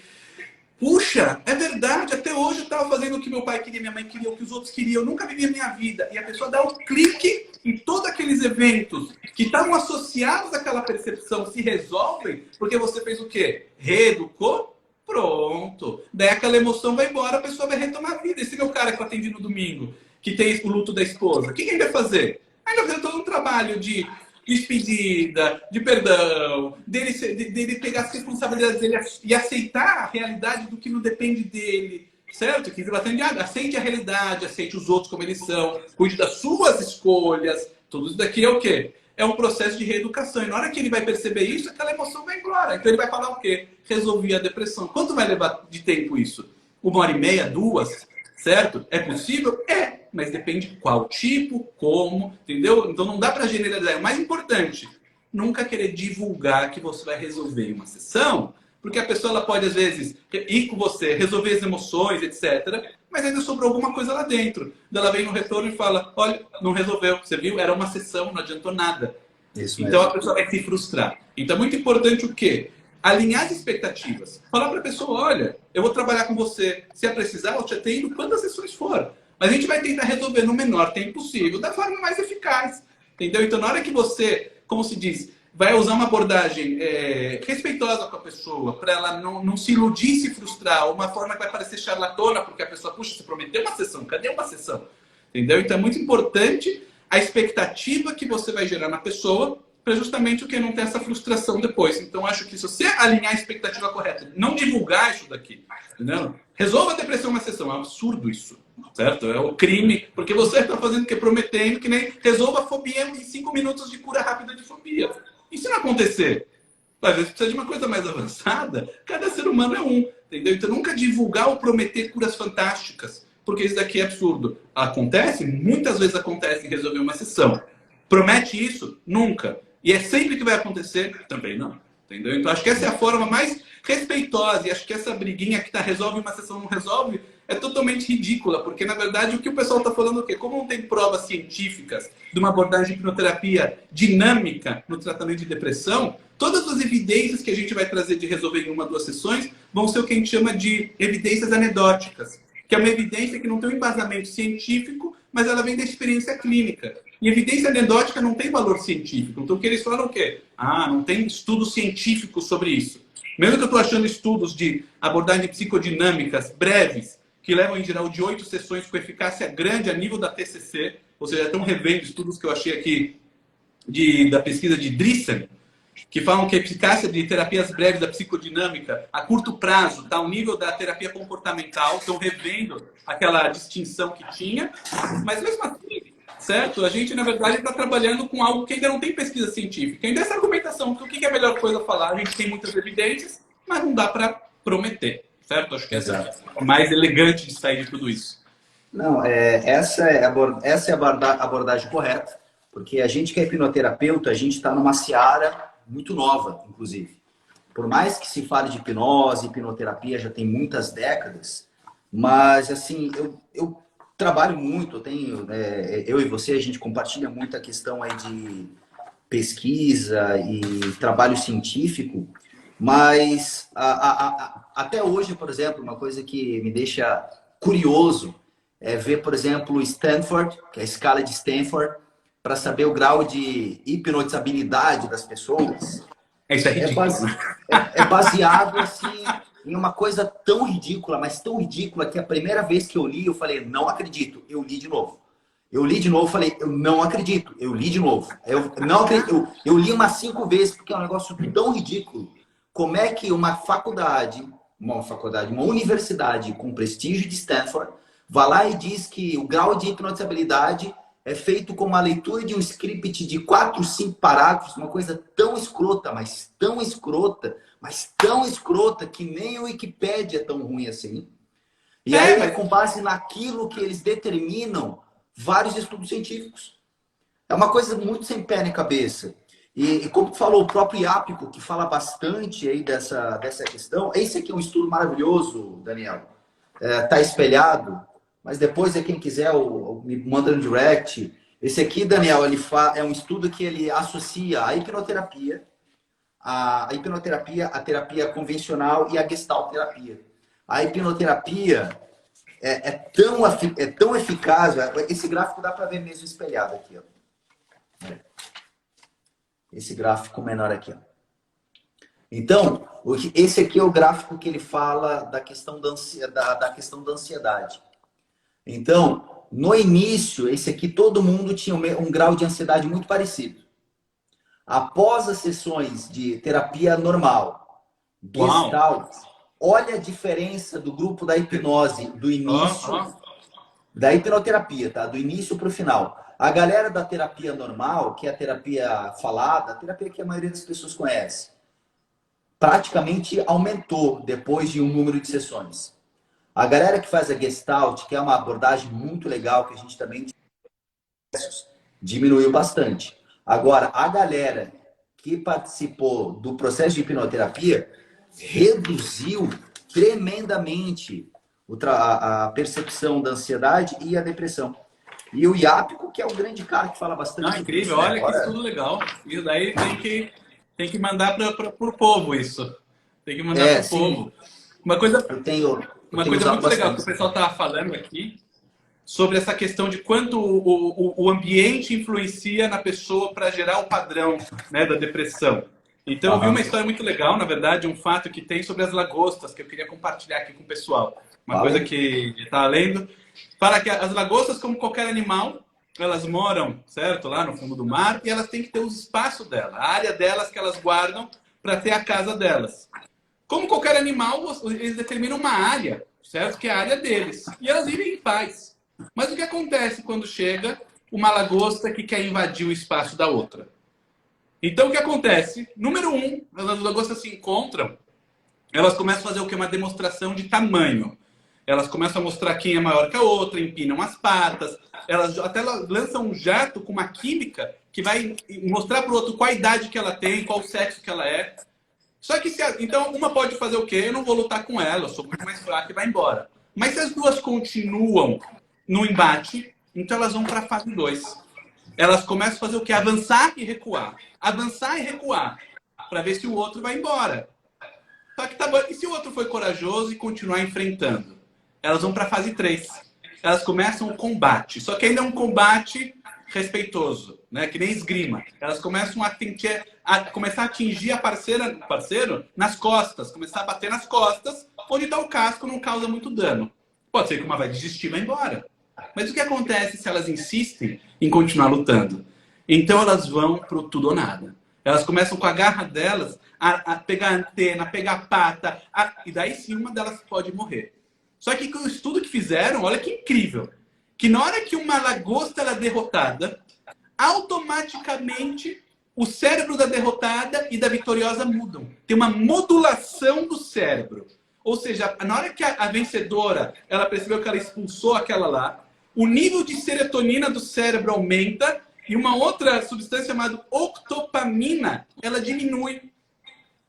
Puxa, é verdade, até hoje eu estava fazendo o que meu pai queria, minha mãe queria, o que os outros queriam, eu nunca vivi a minha vida. E a pessoa dá um clique e todos aqueles eventos que estavam associados àquela percepção se resolvem porque você fez o quê? Reeducou? Pronto. Daí aquela emoção vai embora, a pessoa vai retomar a vida. Esse meu cara que eu atendi no domingo, que tem o luto da esposa, o que ele vai fazer? Ainda vai fazer todo um trabalho de despedida, de perdão, dele pegar as responsabilidades dele e aceitar a realidade do que não depende dele, certo? Que bastante, aceite a realidade, aceite os outros como eles são, cuide das suas escolhas, tudo isso daqui é o quê? É um processo de reeducação. E na hora que ele vai perceber isso, aquela emoção vai embora. Então ele vai falar o quê? Resolvi a depressão. Quanto vai levar de tempo isso? 1h30, 2? Certo? É possível? É. Mas depende qual tipo, como, entendeu? Então não dá para generalizar. O mais importante, nunca querer divulgar que você vai resolver uma sessão, porque a pessoa ela pode, às vezes, ir com você, resolver as emoções, etc., mas ainda sobrou alguma coisa lá dentro. Ela vem no retorno e fala, olha, não resolveu, você viu? Era uma sessão, não adiantou nada. Isso então mesmo. A pessoa vai se frustrar. Então é muito importante o quê? Alinhar as expectativas. Falar para a pessoa, olha, eu vou trabalhar com você. Se é precisar, eu te atendo quantas sessões for. Mas a gente vai tentar resolver no menor tempo possível, da forma mais eficaz. Entendeu? Então, na hora que você, como se diz, vai usar uma abordagem respeitosa com a pessoa, para ela não se iludir e se frustrar, uma forma que vai parecer charlatona, porque a pessoa, puxa, você prometeu uma sessão, cadê uma sessão? Entendeu? Então, é muito importante a expectativa que você vai gerar na pessoa, para justamente o que não ter essa frustração depois. Então, acho que se você alinhar a expectativa correta, não divulgar isso daqui, entendeu? Resolva a depressão uma sessão. É um absurdo isso, certo? É o crime, porque você está fazendo o que? Prometendo que nem resolva a fobia em 5 minutos de cura rápida de fobia. E se não acontecer? Às vezes precisa de uma coisa mais avançada. Cada ser humano é um, entendeu? Então, nunca divulgar ou prometer curas fantásticas, porque isso daqui é absurdo. Acontece? Muitas vezes acontece em resolver uma sessão. Promete isso? Nunca. E é sempre que vai acontecer? Também não. Entendeu? Então, acho que essa é a forma mais respeitosa. E acho que essa briguinha que resolve uma sessão não resolve é totalmente ridícula. Porque, na verdade, o que o pessoal está falando é o quê? Como não tem provas científicas de uma abordagem de hipnoterapia dinâmica no tratamento de depressão, todas as evidências que a gente vai trazer de resolver em 1 ou 2 sessões vão ser o que a gente chama de evidências anedóticas. Que é uma evidência que não tem um embasamento científico, mas ela vem da experiência clínica. E evidência anedótica não tem valor científico. Então, o que eles falam é o quê? Ah, não tem estudos científicos sobre isso. Mesmo que eu estou achando estudos de abordagem psicodinâmicas breves, que levam, em geral, de 8 sessões com eficácia grande a nível da TCC, ou seja, estão revendo estudos que eu achei aqui da pesquisa de Drissen, que falam que a eficácia de terapias breves da psicodinâmica a curto prazo está ao nível da terapia comportamental, estão revendo aquela distinção que tinha, mas mesmo assim, certo? A gente, na verdade, está trabalhando com algo que ainda não tem pesquisa científica. Ainda essa argumentação, que o que é a melhor coisa a falar? A gente tem muitas evidências, mas não dá para prometer, certo? Acho que essa é a mais elegante de sair de tudo isso. Não, essa é a abordagem correta, porque a gente que é hipnoterapeuta, a gente está numa seara muito nova, inclusive. Por mais que se fale de hipnose, hipnoterapia já tem muitas décadas, Mas, assim, eu trabalho muito, eu tenho, eu e você, a gente compartilha muito a questão aí de pesquisa e trabalho científico, mas até hoje, por exemplo, uma coisa que me deixa curioso é ver, por exemplo, Stanford, que é a escala de Stanford, para saber o grau de hipnotizabilidade das pessoas. Isso é É, ridículo, né? é baseado assim em uma coisa tão ridícula, mas tão ridícula que a primeira vez que eu li, eu falei, não acredito. Eu li de novo. Eu li de novo, falei, eu não acredito. Eu li de novo. Eu não acredito. Eu li umas 5 vezes porque é um negócio tão ridículo. Como é que uma universidade com prestígio de Stanford, vai lá e diz que o grau de hipnotizabilidade é feito com uma leitura de um script de 4, 5 parágrafos, uma coisa tão escrota, mas tão escrota que nem o Wikipédia é tão ruim assim. E aí é Mas com base naquilo que eles determinam vários estudos científicos. É uma coisa muito sem pé nem cabeça. E como tu falou, o próprio Iápico, que fala bastante aí dessa questão, esse aqui é um estudo maravilhoso, Daniel. Tá espelhado, mas depois, quem quiser, me manda no direct. Esse aqui, Daniel, é um estudo que ele associa a hipnoterapia, a terapia convencional e a gestalt terapia. A hipnoterapia é tão eficaz. Esse gráfico dá para ver mesmo espelhado aqui. Ó. Esse gráfico menor aqui. Ó. Então, esse aqui é o gráfico que ele fala da questão da questão da ansiedade. Então, no início, esse aqui todo mundo tinha um grau de ansiedade muito parecido. Após as sessões de terapia normal, uau! Gestalt, olha a diferença do grupo da hipnose do início, da hipnoterapia, tá? Do início para o final. A galera da terapia normal, que é a terapia falada, a terapia que a maioria das pessoas conhece, praticamente aumentou depois de um número de sessões. A galera que faz a Gestalt, que é uma abordagem muito legal, que a gente também diminuiu bastante. Agora, a galera que participou do processo de hipnoterapia reduziu tremendamente a percepção da ansiedade e a depressão. E o Iápico, que é o grande cara que fala bastante Não, sobre incrível, isso, né? olha que estudo legal. Isso daí tem que mandar para o povo isso. Tem que mandar para o Sim, povo. Uma coisa, eu uma tenho coisa usado muito legal que bastante. o pessoal estava falando aqui sobre essa questão de quanto o ambiente influencia na pessoa para gerar o padrão, né, da depressão. Então, eu vi uma Aham. história muito legal, na verdade, um fato que tem sobre as lagostas, que eu queria compartilhar aqui com o pessoal. Uma Fala coisa aí. que está lendo. Fala que as lagostas, como qualquer animal, elas moram, certo, lá no fundo do mar, e elas têm que ter os espaços dela, a área delas que elas guardam para ter a casa delas. Como qualquer animal, eles determinam uma área, certo? Que é a área deles. E elas vivem em paz. Mas o que acontece quando chega uma lagosta que quer invadir o espaço da outra? Então, o que acontece? Número um, as lagostas se encontram, elas começam a fazer o que? Uma demonstração de tamanho. Elas começam a mostrar quem é maior que a outra, empinam as patas, elas até lançam um jato com uma química que vai mostrar para o outro qual a idade que ela tem, qual o sexo que ela é. Só que então uma pode fazer o quê? Eu não vou lutar com ela, eu sou muito mais fraca e vai embora. Mas se as duas continuam no embate, então elas vão para a fase 2. Elas começam a fazer o quê? Avançar e recuar. Avançar e recuar. Para ver se o outro vai embora. Só que tá bom. E se o outro foi corajoso e continuar enfrentando? Elas vão para a fase 3. Elas começam o combate. Só que ainda é um combate respeitoso, né? Que nem esgrima. Elas começam começar a atingir a parceiro nas costas, começar a bater nas costas, onde dá o casco, não causa muito dano. Pode ser que uma vai desistir e vai embora. Mas o que acontece se elas insistem em continuar lutando? Então elas vão pro tudo ou nada. Elas começam com a garra delas a pegar a antena, a pegar a pata, e daí sim uma delas pode morrer. Só que com o estudo que fizeram, olha que incrível, que na hora que uma lagosta é derrotada, automaticamente o cérebro da derrotada e da vitoriosa mudam. Tem uma modulação do cérebro. Ou seja, na hora que a vencedora ela percebeu que ela expulsou aquela lá, o nível de serotonina do cérebro aumenta e uma outra substância chamada octopamina, ela diminui.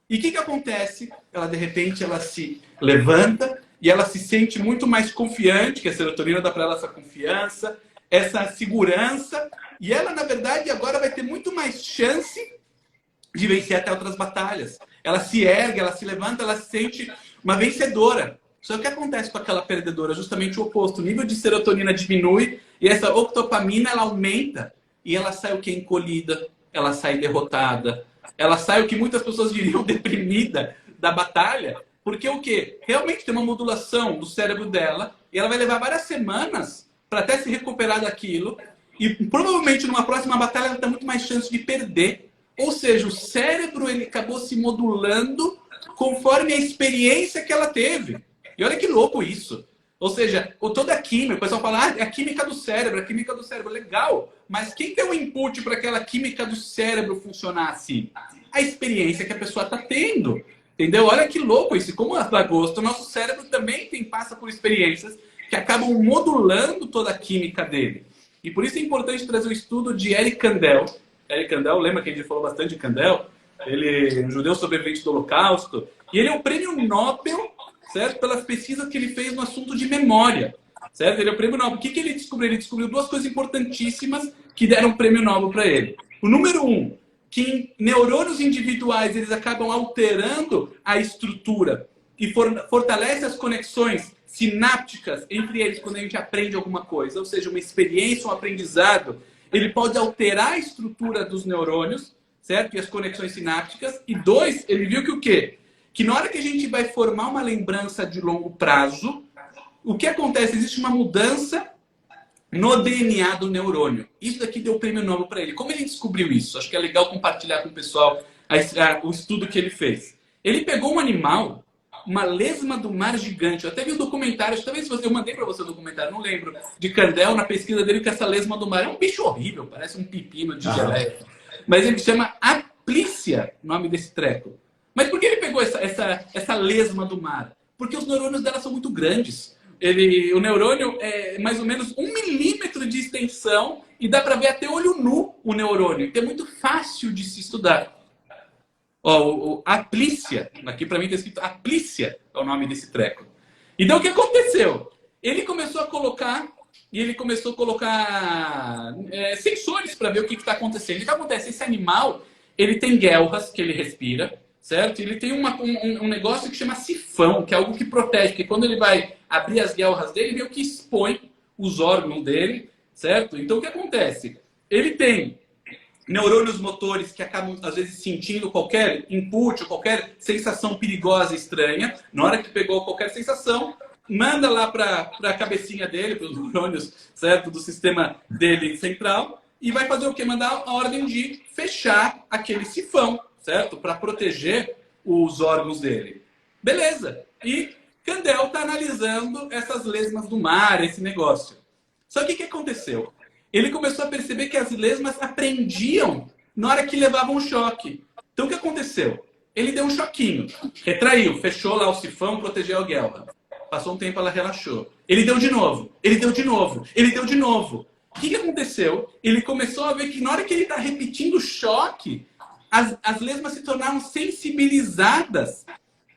E o que acontece? Ela, de repente, ela se levanta, e ela se sente muito mais confiante, que a serotonina dá para ela essa confiança, essa segurança, e ela, na verdade, agora vai ter muito mais chance de vencer até outras batalhas. Ela se ergue, ela se levanta, ela se sente uma vencedora. Só que o que acontece com aquela perdedora? Justamente o oposto. O nível de serotonina diminui e essa octopamina ela aumenta. E ela sai o que? Encolhida, ela sai derrotada, ela sai o que muitas pessoas diriam deprimida da batalha. Porque o quê? Realmente tem uma modulação do cérebro dela e ela vai levar várias semanas para até se recuperar daquilo. E provavelmente numa próxima batalha ela tem muito mais chance de perder. Ou seja, o cérebro ele acabou se modulando conforme a experiência que ela teve. E olha que louco isso. Ou seja, toda a química, o pessoal fala, é a química do cérebro, legal. Mas quem deu o input para aquela química do cérebro funcionar assim? A experiência que a pessoa está tendo. Entendeu? Olha que louco isso. Como a lagosta, o nosso cérebro também passa por experiências que acabam modulando toda a química dele. E por isso é importante trazer o estudo de Eric Kandel. Eric Kandel, lembra que a gente falou bastante de Kandel? Ele é um judeu sobrevivente do Holocausto. E ele é o prêmio Nobel, certo? Pelas pesquisas que ele fez no assunto de memória. Certo? Ele é o prêmio Nobel. O que ele descobriu? Ele descobriu duas coisas importantíssimas que deram o prêmio Nobel para ele. O número 1, que neurônios individuais eles acabam alterando a estrutura e fortalece as conexões sinápticas entre eles quando a gente aprende alguma coisa. Ou seja, uma experiência, um aprendizado, ele pode alterar a estrutura dos neurônios, certo? E as conexões sinápticas. E 2, ele viu que o quê? Que na hora que a gente vai formar uma lembrança de longo prazo, o que acontece? Existe uma mudança no DNA do neurônio. Isso daqui deu o prêmio Nobel para ele. Como ele descobriu isso? Acho que é legal compartilhar com o pessoal o estudo que ele fez. Ele pegou um animal, uma lesma do mar gigante. Eu até vi um documentário, talvez eu mandei para você o documentário, não lembro, de Kandel, na pesquisa dele, que essa lesma do mar é um bicho horrível, parece um pepino de geleia. Mas ele chama Aplícia, o nome desse treco. Mas por que ele pegou essa lesma do mar? Porque os neurônios dela são muito grandes. O neurônio é mais ou menos 1 milímetro de extensão e dá para ver até olho nu o neurônio. Então é muito fácil de se estudar. Ó, Aplícia, aqui para mim está escrito Aplícia, é o nome desse treco. Então o que aconteceu? Ele começou a colocar sensores para ver o que está acontecendo. O que acontece? Esse animal, ele tem guelras que ele respira, certo? Ele tem um negócio que chama sifão, que é algo que protege, porque quando ele vai abrir as guelras dele, meio que expõe os órgãos dele, certo? Então o que acontece? Ele tem neurônios motores que acabam, às vezes, sentindo qualquer input, qualquer sensação perigosa, estranha. Na hora que pegou qualquer sensação, manda lá para a cabecinha dele, para os neurônios, certo? Do sistema dele central, e vai fazer o quê? Mandar a ordem de fechar aquele sifão, certo? Para proteger os órgãos dele. Beleza. E Kandel está analisando essas lesmas do mar, esse negócio. Só que o que aconteceu? Ele começou a perceber que as lesmas aprendiam na hora que levavam um choque. Então o que aconteceu? Ele deu um choquinho, retraiu, fechou lá o sifão, protegeu a guelra. Passou um tempo, ela relaxou. Ele deu de novo, ele deu de novo, ele deu de novo. O que aconteceu? Ele começou a ver que na hora que ele está repetindo o choque, as lesmas se tornaram sensibilizadas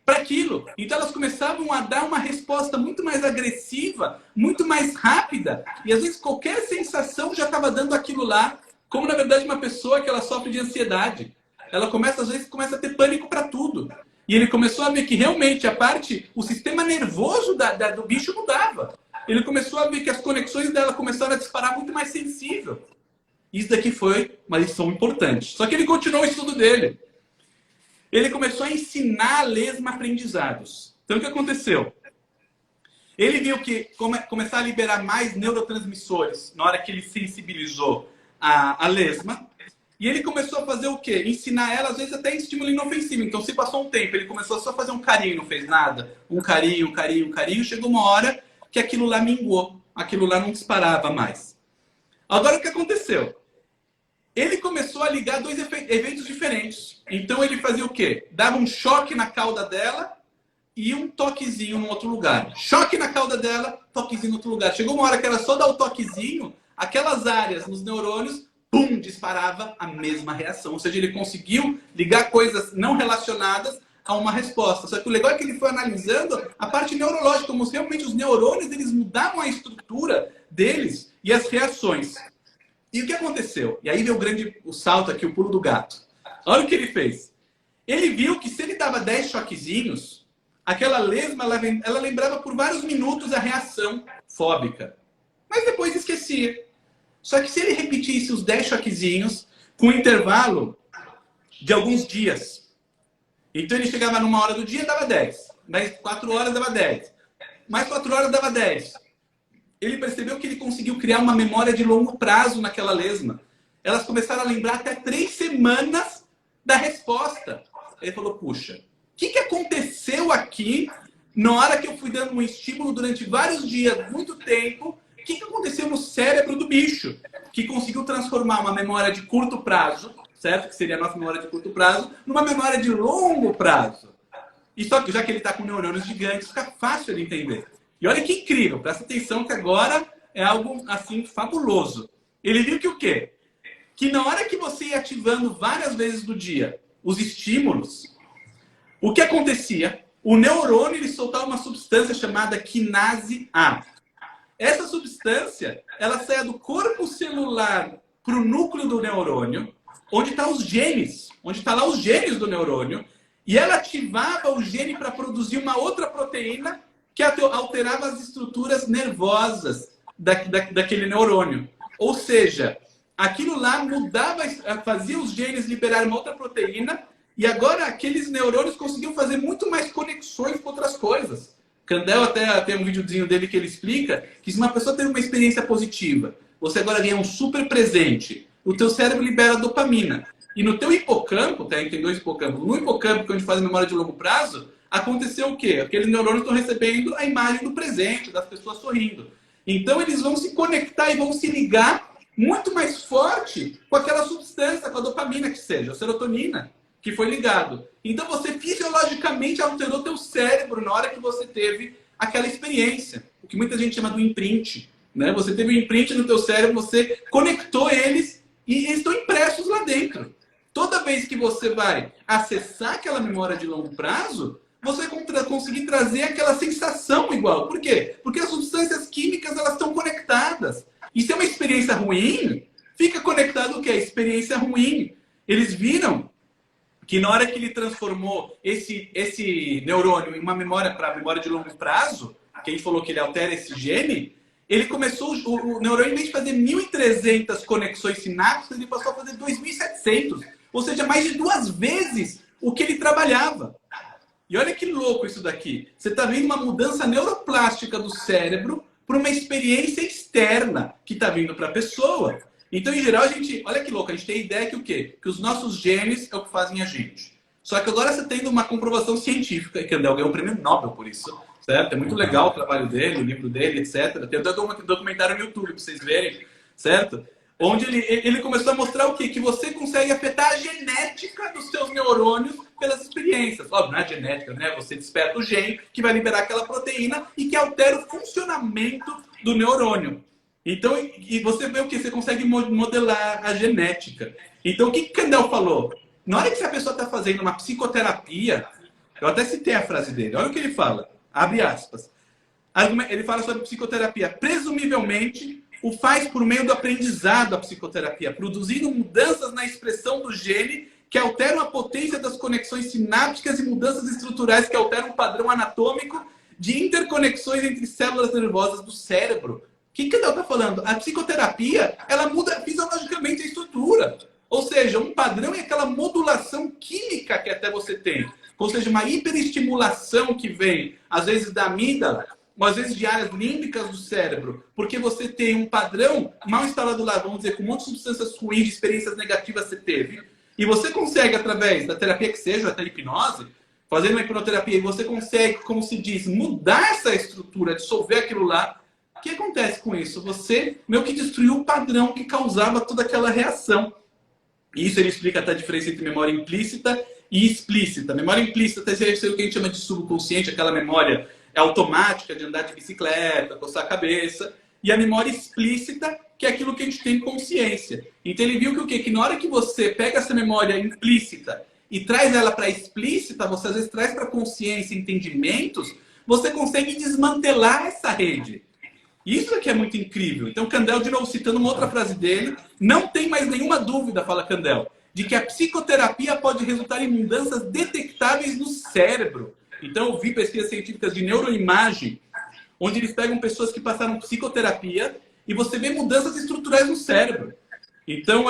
para aquilo. Então elas começavam a dar uma resposta muito mais agressiva, muito mais rápida. E às vezes qualquer sensação já estava dando aquilo lá, como na verdade uma pessoa que ela sofre de ansiedade. Ela às vezes começa a ter pânico para tudo. E ele começou a ver que realmente o sistema nervoso do bicho mudava. Ele começou a ver que as conexões dela começaram a disparar muito mais sensível. Isso daqui foi uma lição importante. Só que ele continuou o estudo dele. Ele começou a ensinar a lesma aprendizados. Então, o que aconteceu? Ele viu que começar a liberar mais neurotransmissores na hora que ele sensibilizou a lesma. E ele começou a fazer o quê? Ensinar ela, às vezes, até em estímulo inofensivo. Então, se passou um tempo, ele começou só a fazer um carinho, não fez nada. Um carinho, um carinho, um carinho. Chegou uma hora que aquilo lá minguou. Aquilo lá não disparava mais. Agora, o que aconteceu? Ele começou a ligar dois eventos diferentes. Então ele fazia o quê? Dava um choque na cauda dela e um toquezinho em outro lugar. Choque na cauda dela, toquezinho em outro lugar. Chegou uma hora que era só dar o toquezinho, aquelas áreas nos neurônios, pum, disparava a mesma reação. Ou seja, ele conseguiu ligar coisas não relacionadas a uma resposta. Só que o legal é que ele foi analisando a parte neurológica, como se realmente os neurônios eles mudavam a estrutura deles e as reações. E o que aconteceu? E aí veio o salto aqui, o pulo do gato. Olha o que ele fez. Ele viu que se ele dava 10 choquezinhos, aquela lesma ela lembrava por vários minutos a reação fóbica. Mas depois esquecia. Só que se ele repetisse os 10 choquezinhos, com um intervalo de alguns dias. Então ele chegava numa hora do dia e dava 10. Mais 4 horas dava 10. Mais 4 horas dava 10. Ele percebeu que ele conseguiu criar uma memória de longo prazo naquela lesma. Elas começaram a lembrar até 3 semanas da resposta. Ele falou, puxa, o que aconteceu aqui na hora que eu fui dando um estímulo durante vários dias, muito tempo? O que aconteceu no cérebro do bicho? Que conseguiu transformar uma memória de curto prazo, certo? Que seria a nossa memória de curto prazo, numa memória de longo prazo. E só que já que ele está com neurônios gigantes, fica fácil de entender. E olha que incrível, presta atenção que agora é algo assim fabuloso. Ele viu que o quê? Que na hora que você ia ativando várias vezes do dia os estímulos, o que acontecia? O neurônio ele soltava uma substância chamada quinase A. Essa substância, ela saia do corpo celular para o núcleo do neurônio, onde estão os genes, onde estão lá os genes do neurônio, e ela ativava o gene para produzir uma outra proteína que alterava as estruturas nervosas daquele neurônio. Ou seja, aquilo lá mudava, fazia os genes liberar uma outra proteína, e agora aqueles neurônios conseguiam fazer muito mais conexões com outras coisas. Kandel até tem um videozinho dele que ele explica que se uma pessoa tem uma experiência positiva, você agora ganha um super presente, o teu cérebro libera dopamina. E no teu hipocampo, tem 2 hipocampos, no hipocampo, que é onde faz a memória de longo prazo, aconteceu o quê? Aqueles neurônios estão recebendo a imagem do presente, das pessoas sorrindo. Então eles vão se conectar e vão se ligar muito mais forte com aquela substância, com a dopamina que seja, a serotonina, que foi ligado. Então você fisiologicamente alterou teu cérebro na hora que você teve aquela experiência. O que muita gente chama do imprint. Né? Você teve um imprint no teu cérebro, você conectou eles e eles estão impressos lá dentro. Toda vez que você vai acessar aquela memória de longo prazo, você vai conseguir trazer aquela sensação igual. Por quê? Porque as substâncias químicas elas estão conectadas. E se é uma experiência ruim, fica conectado o quê? A experiência ruim. Eles viram que na hora que ele transformou esse neurônio em uma memória para memória de longo prazo, que a gente falou que ele altera esse gene, ele começou, o neurônio, em vez de fazer 1.300 conexões sinápticas, ele passou a fazer 2.700. Ou seja, mais de 2 vezes o que ele trabalhava. E olha que louco isso daqui. Você está vendo uma mudança neuroplástica do cérebro para uma experiência externa que está vindo para a pessoa. Então, em geral, a gente... Olha que louco, a gente tem a ideia que o quê? Que os nossos genes é o que fazem a gente. Só que agora você tendo uma comprovação científica, e Kandel ganhou um prêmio Nobel por isso, certo? É muito legal o trabalho dele, o livro dele, etc. Tem até um documentário no YouTube para vocês verem, certo? Onde ele começou a mostrar o quê? Que você consegue afetar a genética dos seus neurônios pelas experiências. Óbvio, não é genética, né? Você desperta o gene que vai liberar aquela proteína e que altera o funcionamento do neurônio. Então, e você vê o que? Você consegue modelar a genética. Então, o que Kandel falou? Na hora que a pessoa está fazendo uma psicoterapia, eu até citei a frase dele, olha o que ele fala, abre aspas. Ele fala sobre psicoterapia. Presumivelmente, o faz por meio do aprendizado da psicoterapia, produzindo mudanças na expressão do gene que alteram a potência das conexões sinápticas e mudanças estruturais que alteram o padrão anatômico de interconexões entre células nervosas do cérebro. O que Kandel está falando? A psicoterapia, ela muda fisiologicamente a estrutura. Ou seja, um padrão é aquela modulação química que até você tem. Ou seja, uma hiperestimulação que vem, às vezes, da amígdala, ou às vezes de áreas límbicas do cérebro, porque você tem um padrão mal instalado lá, vamos dizer, com um monte de substâncias ruins, de experiências negativas que você teve, e você consegue, através da terapia que seja, até hipnose, fazendo uma hipnoterapia, e você consegue, como se diz, mudar essa estrutura, dissolver aquilo lá. O que acontece com isso? Você meio que destruiu o padrão que causava toda aquela reação. E isso ele explica até a diferença entre memória implícita e explícita. Memória implícita é o que a gente chama de subconsciente, aquela memória automática de andar de bicicleta, coçar a cabeça. E a memória explícita, que é aquilo que a gente tem consciência. Então ele viu que o quê? Que na hora que você pega essa memória implícita e traz ela para explícita, você às vezes traz para consciência entendimentos, você consegue desmantelar essa rede. Isso aqui é muito incrível. Então, Kandel, de novo, citando uma outra frase dele, não tem mais nenhuma dúvida, fala Kandel, de que a psicoterapia pode resultar em mudanças detectáveis no cérebro. Então, eu vi pesquisas científicas de neuroimagem, onde eles pegam pessoas que passaram psicoterapia e você vê mudanças estruturais no cérebro. Então,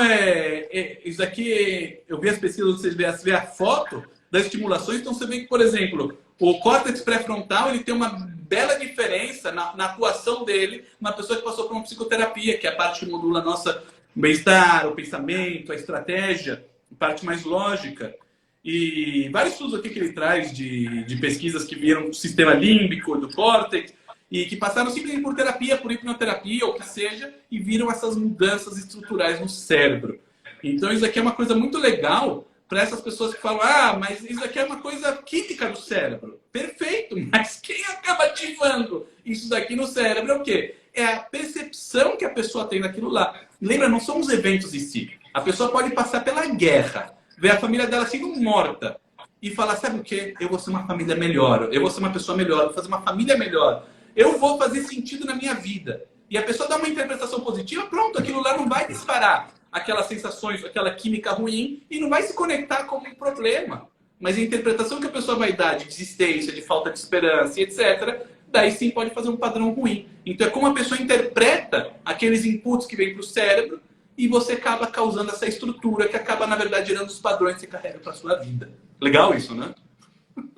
isso aqui, eu vi as pesquisas, você vê a foto das estimulações, então você vê que, por exemplo, o córtex pré-frontal ele tem uma bela diferença na atuação dele na pessoa que passou por uma psicoterapia, que é a parte que modula a nossa bem-estar, o pensamento, a estratégia, a parte mais lógica. E vários estudos aqui que ele traz de pesquisas que viram o sistema límbico do córtex e que passaram simplesmente por terapia, por hipnoterapia, ou o que seja, e viram essas mudanças estruturais no cérebro. Então isso aqui é uma coisa muito legal para essas pessoas que falam, mas isso aqui é uma coisa química do cérebro. Perfeito, mas quem acaba ativando isso daqui no cérebro é o quê? É a percepção que a pessoa tem daquilo lá. Lembra, não são os eventos em si. A pessoa pode passar pela guerra, ver a família dela sendo morta e falar, sabe o quê? Eu vou ser uma família melhor, eu vou ser uma pessoa melhor, vou fazer uma família melhor. Eu vou fazer sentido na minha vida. E a pessoa dá uma interpretação positiva, pronto, aquilo lá não vai disparar aquelas sensações, aquela química ruim e não vai se conectar como um problema. Mas a interpretação que a pessoa vai dar de desistência, de falta de esperança, etc., daí sim pode fazer um padrão ruim. Então é como a pessoa interpreta aqueles inputs que vêm para o cérebro e você acaba causando essa estrutura que acaba, na verdade, gerando os padrões que você carrega para a sua vida. Legal isso, né?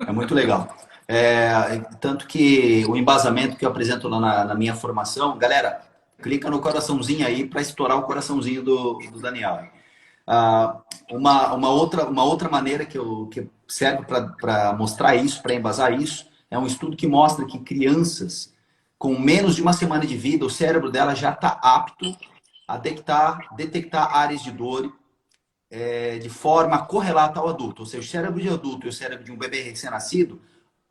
É muito legal. Tanto que o embasamento que eu apresento lá na minha formação, galera, clica no coraçãozinho aí para estourar o coraçãozinho do Daniel. Uma outra maneira que serve para mostrar isso, para embasar isso, é um estudo que mostra que crianças com menos de uma semana de vida, o cérebro dela já está apto a detectar áreas de dor de forma correlata ao adulto. Ou seja, o cérebro de adulto e o cérebro de um bebê recém-nascido,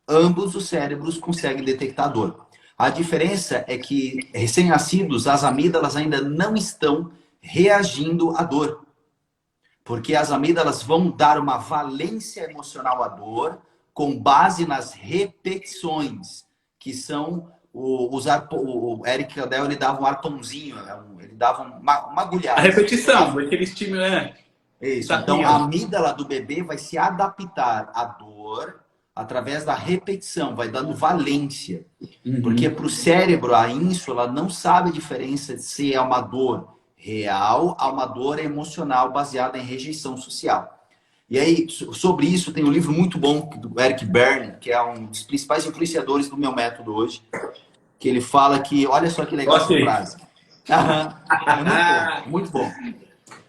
ambos os cérebros conseguem detectar dor. A diferença é que, recém-nascidos, as amígdalas ainda não estão reagindo à dor. Porque as amígdalas vão dar uma valência emocional à dor com base nas repetições, que são o Eric Kandel, ele dava um arpãozinho, ele dava uma agulhada. A repetição, aquele estímulo, Isso. Então, a amígdala do bebê vai se adaptar à dor através da repetição, vai dando valência. Uhum. Porque para o cérebro, a ínsula não sabe a diferença de se é uma dor real a uma dor emocional baseada em rejeição social. E aí, sobre isso, tem um livro muito bom do Eric Berne, que é um dos principais influenciadores do meu método hoje, que ele fala que, olha só que legal essa frase. Muito bom.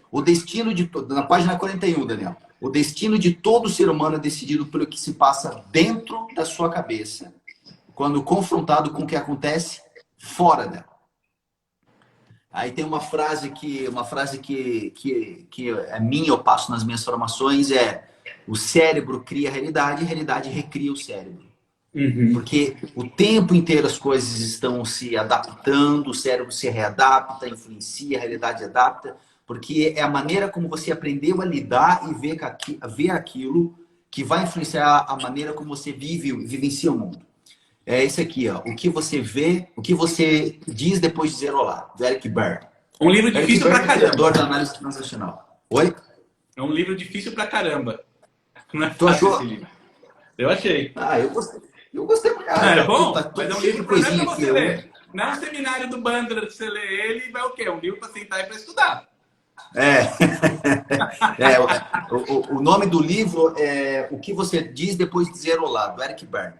O destino na página 41, Daniel. O destino de todo ser humano é decidido pelo que se passa dentro da sua cabeça, quando confrontado com o que acontece fora dela. Aí tem uma frase que é minha, eu passo nas minhas formações, o cérebro cria a realidade recria o cérebro. Uhum. Porque o tempo inteiro as coisas estão se adaptando, o cérebro se readapta, influencia, a realidade adapta, porque é a maneira como você aprendeu a lidar e ver aquilo que vai influenciar a maneira como você vivencia o mundo. É esse aqui, ó. O que você vê, o que você diz depois de dizer olá, do Eric Berne. Um livro difícil pra caramba. Criador da análise transacional. Oi? É um livro difícil pra caramba. Não é Tu fácil achou? esse livro. Eu achei. Eu gostei. Eu gostei pra É bom, tá mas é um livro que não é pra você ler. Não é um seminário do Bandler que você lê ele e vai o quê? É um livro pra sentar e pra estudar. O nome do livro é O que você diz depois de dizer olá, do Eric Berne.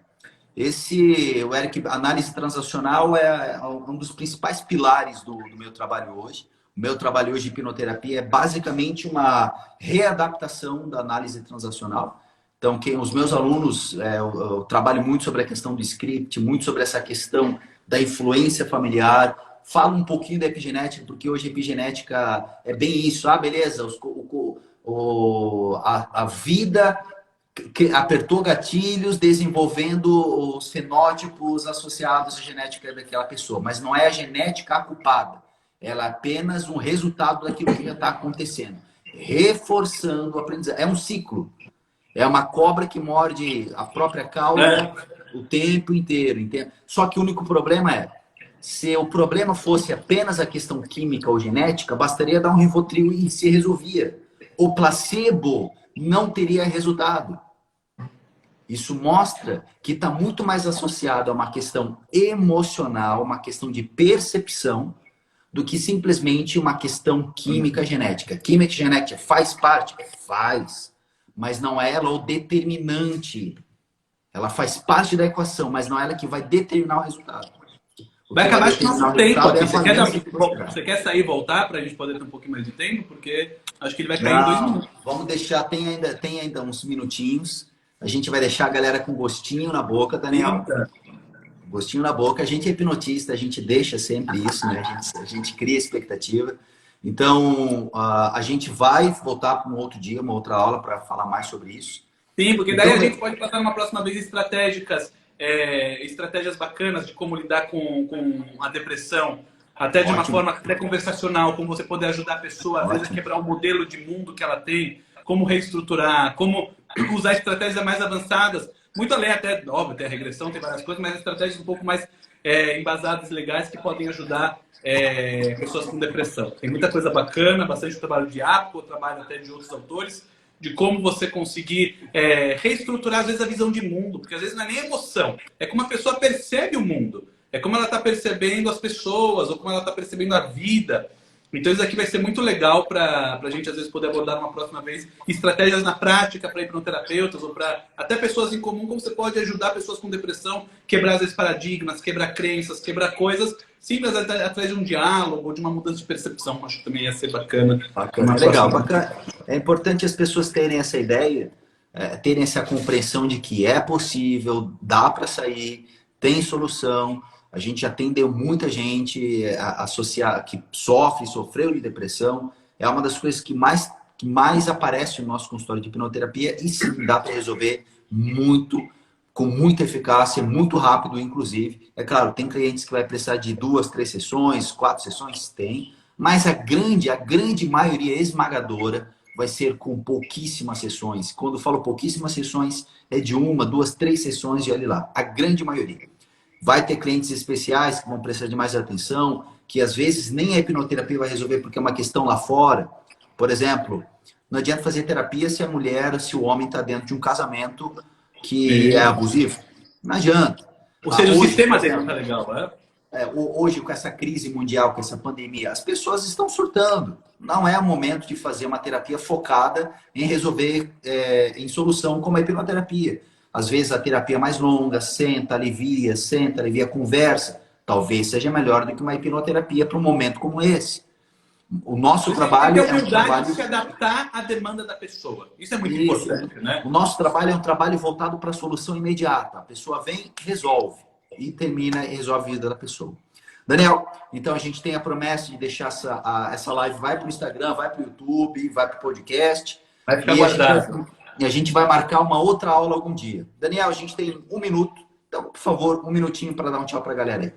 O Eric, análise transacional é um dos principais pilares do meu trabalho hoje. O meu trabalho hoje de hipnoterapia é basicamente uma readaptação da análise transacional. Então, os meus alunos, eu trabalho muito sobre a questão do script, muito sobre essa questão da influência familiar. Falo um pouquinho da epigenética, porque hoje a epigenética é bem isso. Beleza, a vida apertou gatilhos desenvolvendo os fenótipos associados à genética daquela pessoa. Mas não é a genética a culpada. Ela é apenas um resultado daquilo que já está acontecendo. Reforçando o aprendizado. É um ciclo. É uma cobra que morde a própria cauda o tempo inteiro. Entende? Só que o único problema é, se o problema fosse apenas a questão química ou genética, bastaria dar um Rivotril e se resolvia. O placebo não teria resultado. Isso mostra que está muito mais associado a uma questão emocional, uma questão de percepção, do que simplesmente uma questão química genética. Química genética faz parte? Faz. Mas não é ela o determinante. Ela faz parte da equação, mas não é ela que vai determinar o resultado. Vai acabar acho que nosso tempo aqui. Você quer sair e voltar para a gente poder ter um pouquinho mais de tempo? Porque acho que ele vai cair em 2 minutos. Vamos deixar, tem ainda uns minutinhos. A gente vai deixar a galera com gostinho na boca, Daniel. Gostinho na boca. A gente é hipnotista, a gente deixa sempre isso, né? A gente cria expectativa. Então, a gente vai voltar para um outro dia, uma outra aula para falar mais sobre isso. Sim, porque daí a gente pode passar uma próxima vez estratégias bacanas de como lidar com a depressão, até de uma forma até conversacional, como você poder ajudar a pessoa, às vezes, a quebrar o modelo de mundo que ela tem, como reestruturar, como usar estratégias mais avançadas, muito além até, óbvio, tem a regressão, tem várias coisas, mas estratégias um pouco mais embasadas, legais, que podem ajudar pessoas com depressão. Tem muita coisa bacana, bastante trabalho de Apple, trabalho até de outros autores, de como você conseguir reestruturar, às vezes, a visão de mundo, porque às vezes não é nem emoção, é como a pessoa percebe o mundo, é como ela está percebendo as pessoas, ou como ela está percebendo a vida. Então isso aqui vai ser muito legal para a gente, às vezes, poder abordar uma próxima vez estratégias na prática para hipnoterapeutas ou para até pessoas em comum, como você pode ajudar pessoas com depressão, quebrar, às vezes, paradigmas, quebrar crenças, quebrar coisas, simples através de um diálogo ou de uma mudança de percepção. Acho que também ia ser bacana. Legal, bacana. É importante as pessoas terem essa ideia, terem essa compreensão de que é possível, dá para sair, tem solução. A gente atendeu muita gente que sofreu de depressão. É uma das coisas que mais aparece no nosso consultório de hipnoterapia e sim, dá para resolver com muita eficácia, muito rápido, inclusive. É claro, tem clientes que vai precisar de 2, 3 sessões, 4 sessões, tem. Mas a grande maioria esmagadora vai ser com pouquíssimas sessões. Quando eu falo pouquíssimas sessões, é de 1, 2, 3 sessões e olha lá. A grande maioria. Vai ter clientes especiais que vão precisar de mais atenção, que às vezes nem a hipnoterapia vai resolver porque é uma questão lá fora. Por exemplo, não adianta fazer terapia se o homem está dentro de um casamento que é abusivo. Não adianta. Ou seja, o sistema dele não está legal, né? Hoje, com essa crise mundial, com essa pandemia, as pessoas estão surtando. Não é o momento de fazer uma terapia focada em resolver em solução como a hipnoterapia. Às vezes a terapia mais longa, senta, alivia, conversa. Talvez seja melhor do que uma hipnoterapia para um momento como esse. O nosso trabalho é um trabalho de se adaptar à demanda da pessoa. Isso é muito importante, né? O nosso trabalho é um trabalho voltado para a solução imediata. A pessoa vem, resolve. E termina e resolve a vida da pessoa. Daniel, então a gente tem a promessa de deixar essa live, vai para o Instagram, vai para o YouTube, vai para o podcast. Vai ficar guardado. E a gente vai marcar uma outra aula algum dia. Daniel, a gente tem 1 minuto. Então, por favor, 1 minutinho para dar um tchau para a galera aí.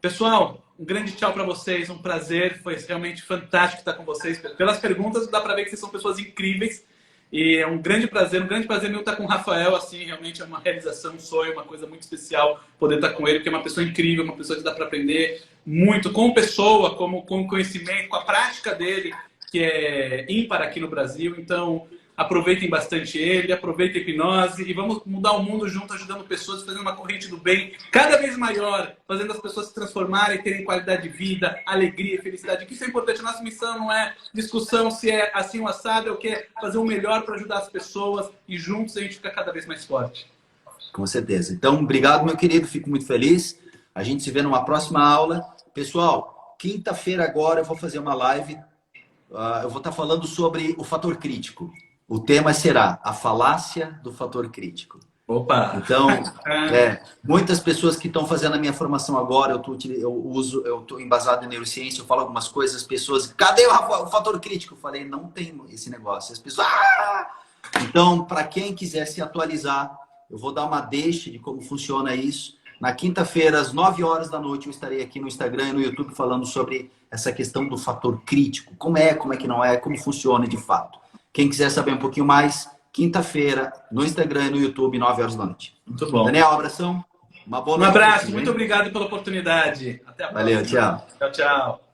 Pessoal, um grande tchau para vocês. Um prazer. Foi realmente fantástico estar com vocês. Pelas perguntas, dá para ver que vocês são pessoas incríveis. E é um grande prazer meu estar com o Rafael, assim, realmente é uma realização, um sonho, uma coisa muito especial poder estar com ele, porque é uma pessoa incrível, uma pessoa que dá para aprender muito com pessoa, com conhecimento, com a prática dele, que é ímpar aqui no Brasil. Então, aproveitem bastante ele, aproveitem a hipnose e vamos mudar o mundo junto, ajudando pessoas, fazendo uma corrente do bem cada vez maior, fazendo as pessoas se transformarem, terem qualidade de vida, alegria, felicidade. Que isso é importante. Nossa missão não é discussão se é assim ou assado, é o que é fazer o melhor para ajudar as pessoas e juntos a gente fica cada vez mais forte. Com certeza. Então, obrigado, meu querido. Fico muito feliz. A gente se vê numa próxima aula. Pessoal, quinta-feira agora eu vou fazer uma live. Eu vou estar falando sobre o fator crítico. O tema será a falácia do fator crítico. Opa! Então, muitas pessoas que estão fazendo a minha formação agora, eu estou embasado em neurociência, eu falo algumas coisas, as pessoas, cadê o fator crítico? Eu falei, não tem esse negócio. As pessoas, Então, para quem quiser se atualizar, eu vou dar uma deixa de como funciona isso. Na quinta-feira, às 9 horas da noite, eu estarei aqui no Instagram e no YouTube falando sobre essa questão do fator crítico. Como é que não é, como funciona de fato. Quem quiser saber um pouquinho mais, quinta-feira, no Instagram e no YouTube, 9 horas da noite. Muito bom. Daniel, abração. Uma boa Um noite. abraço, muito obrigado pela oportunidade. Até a próxima. Valeu, tchau. Tchau, tchau.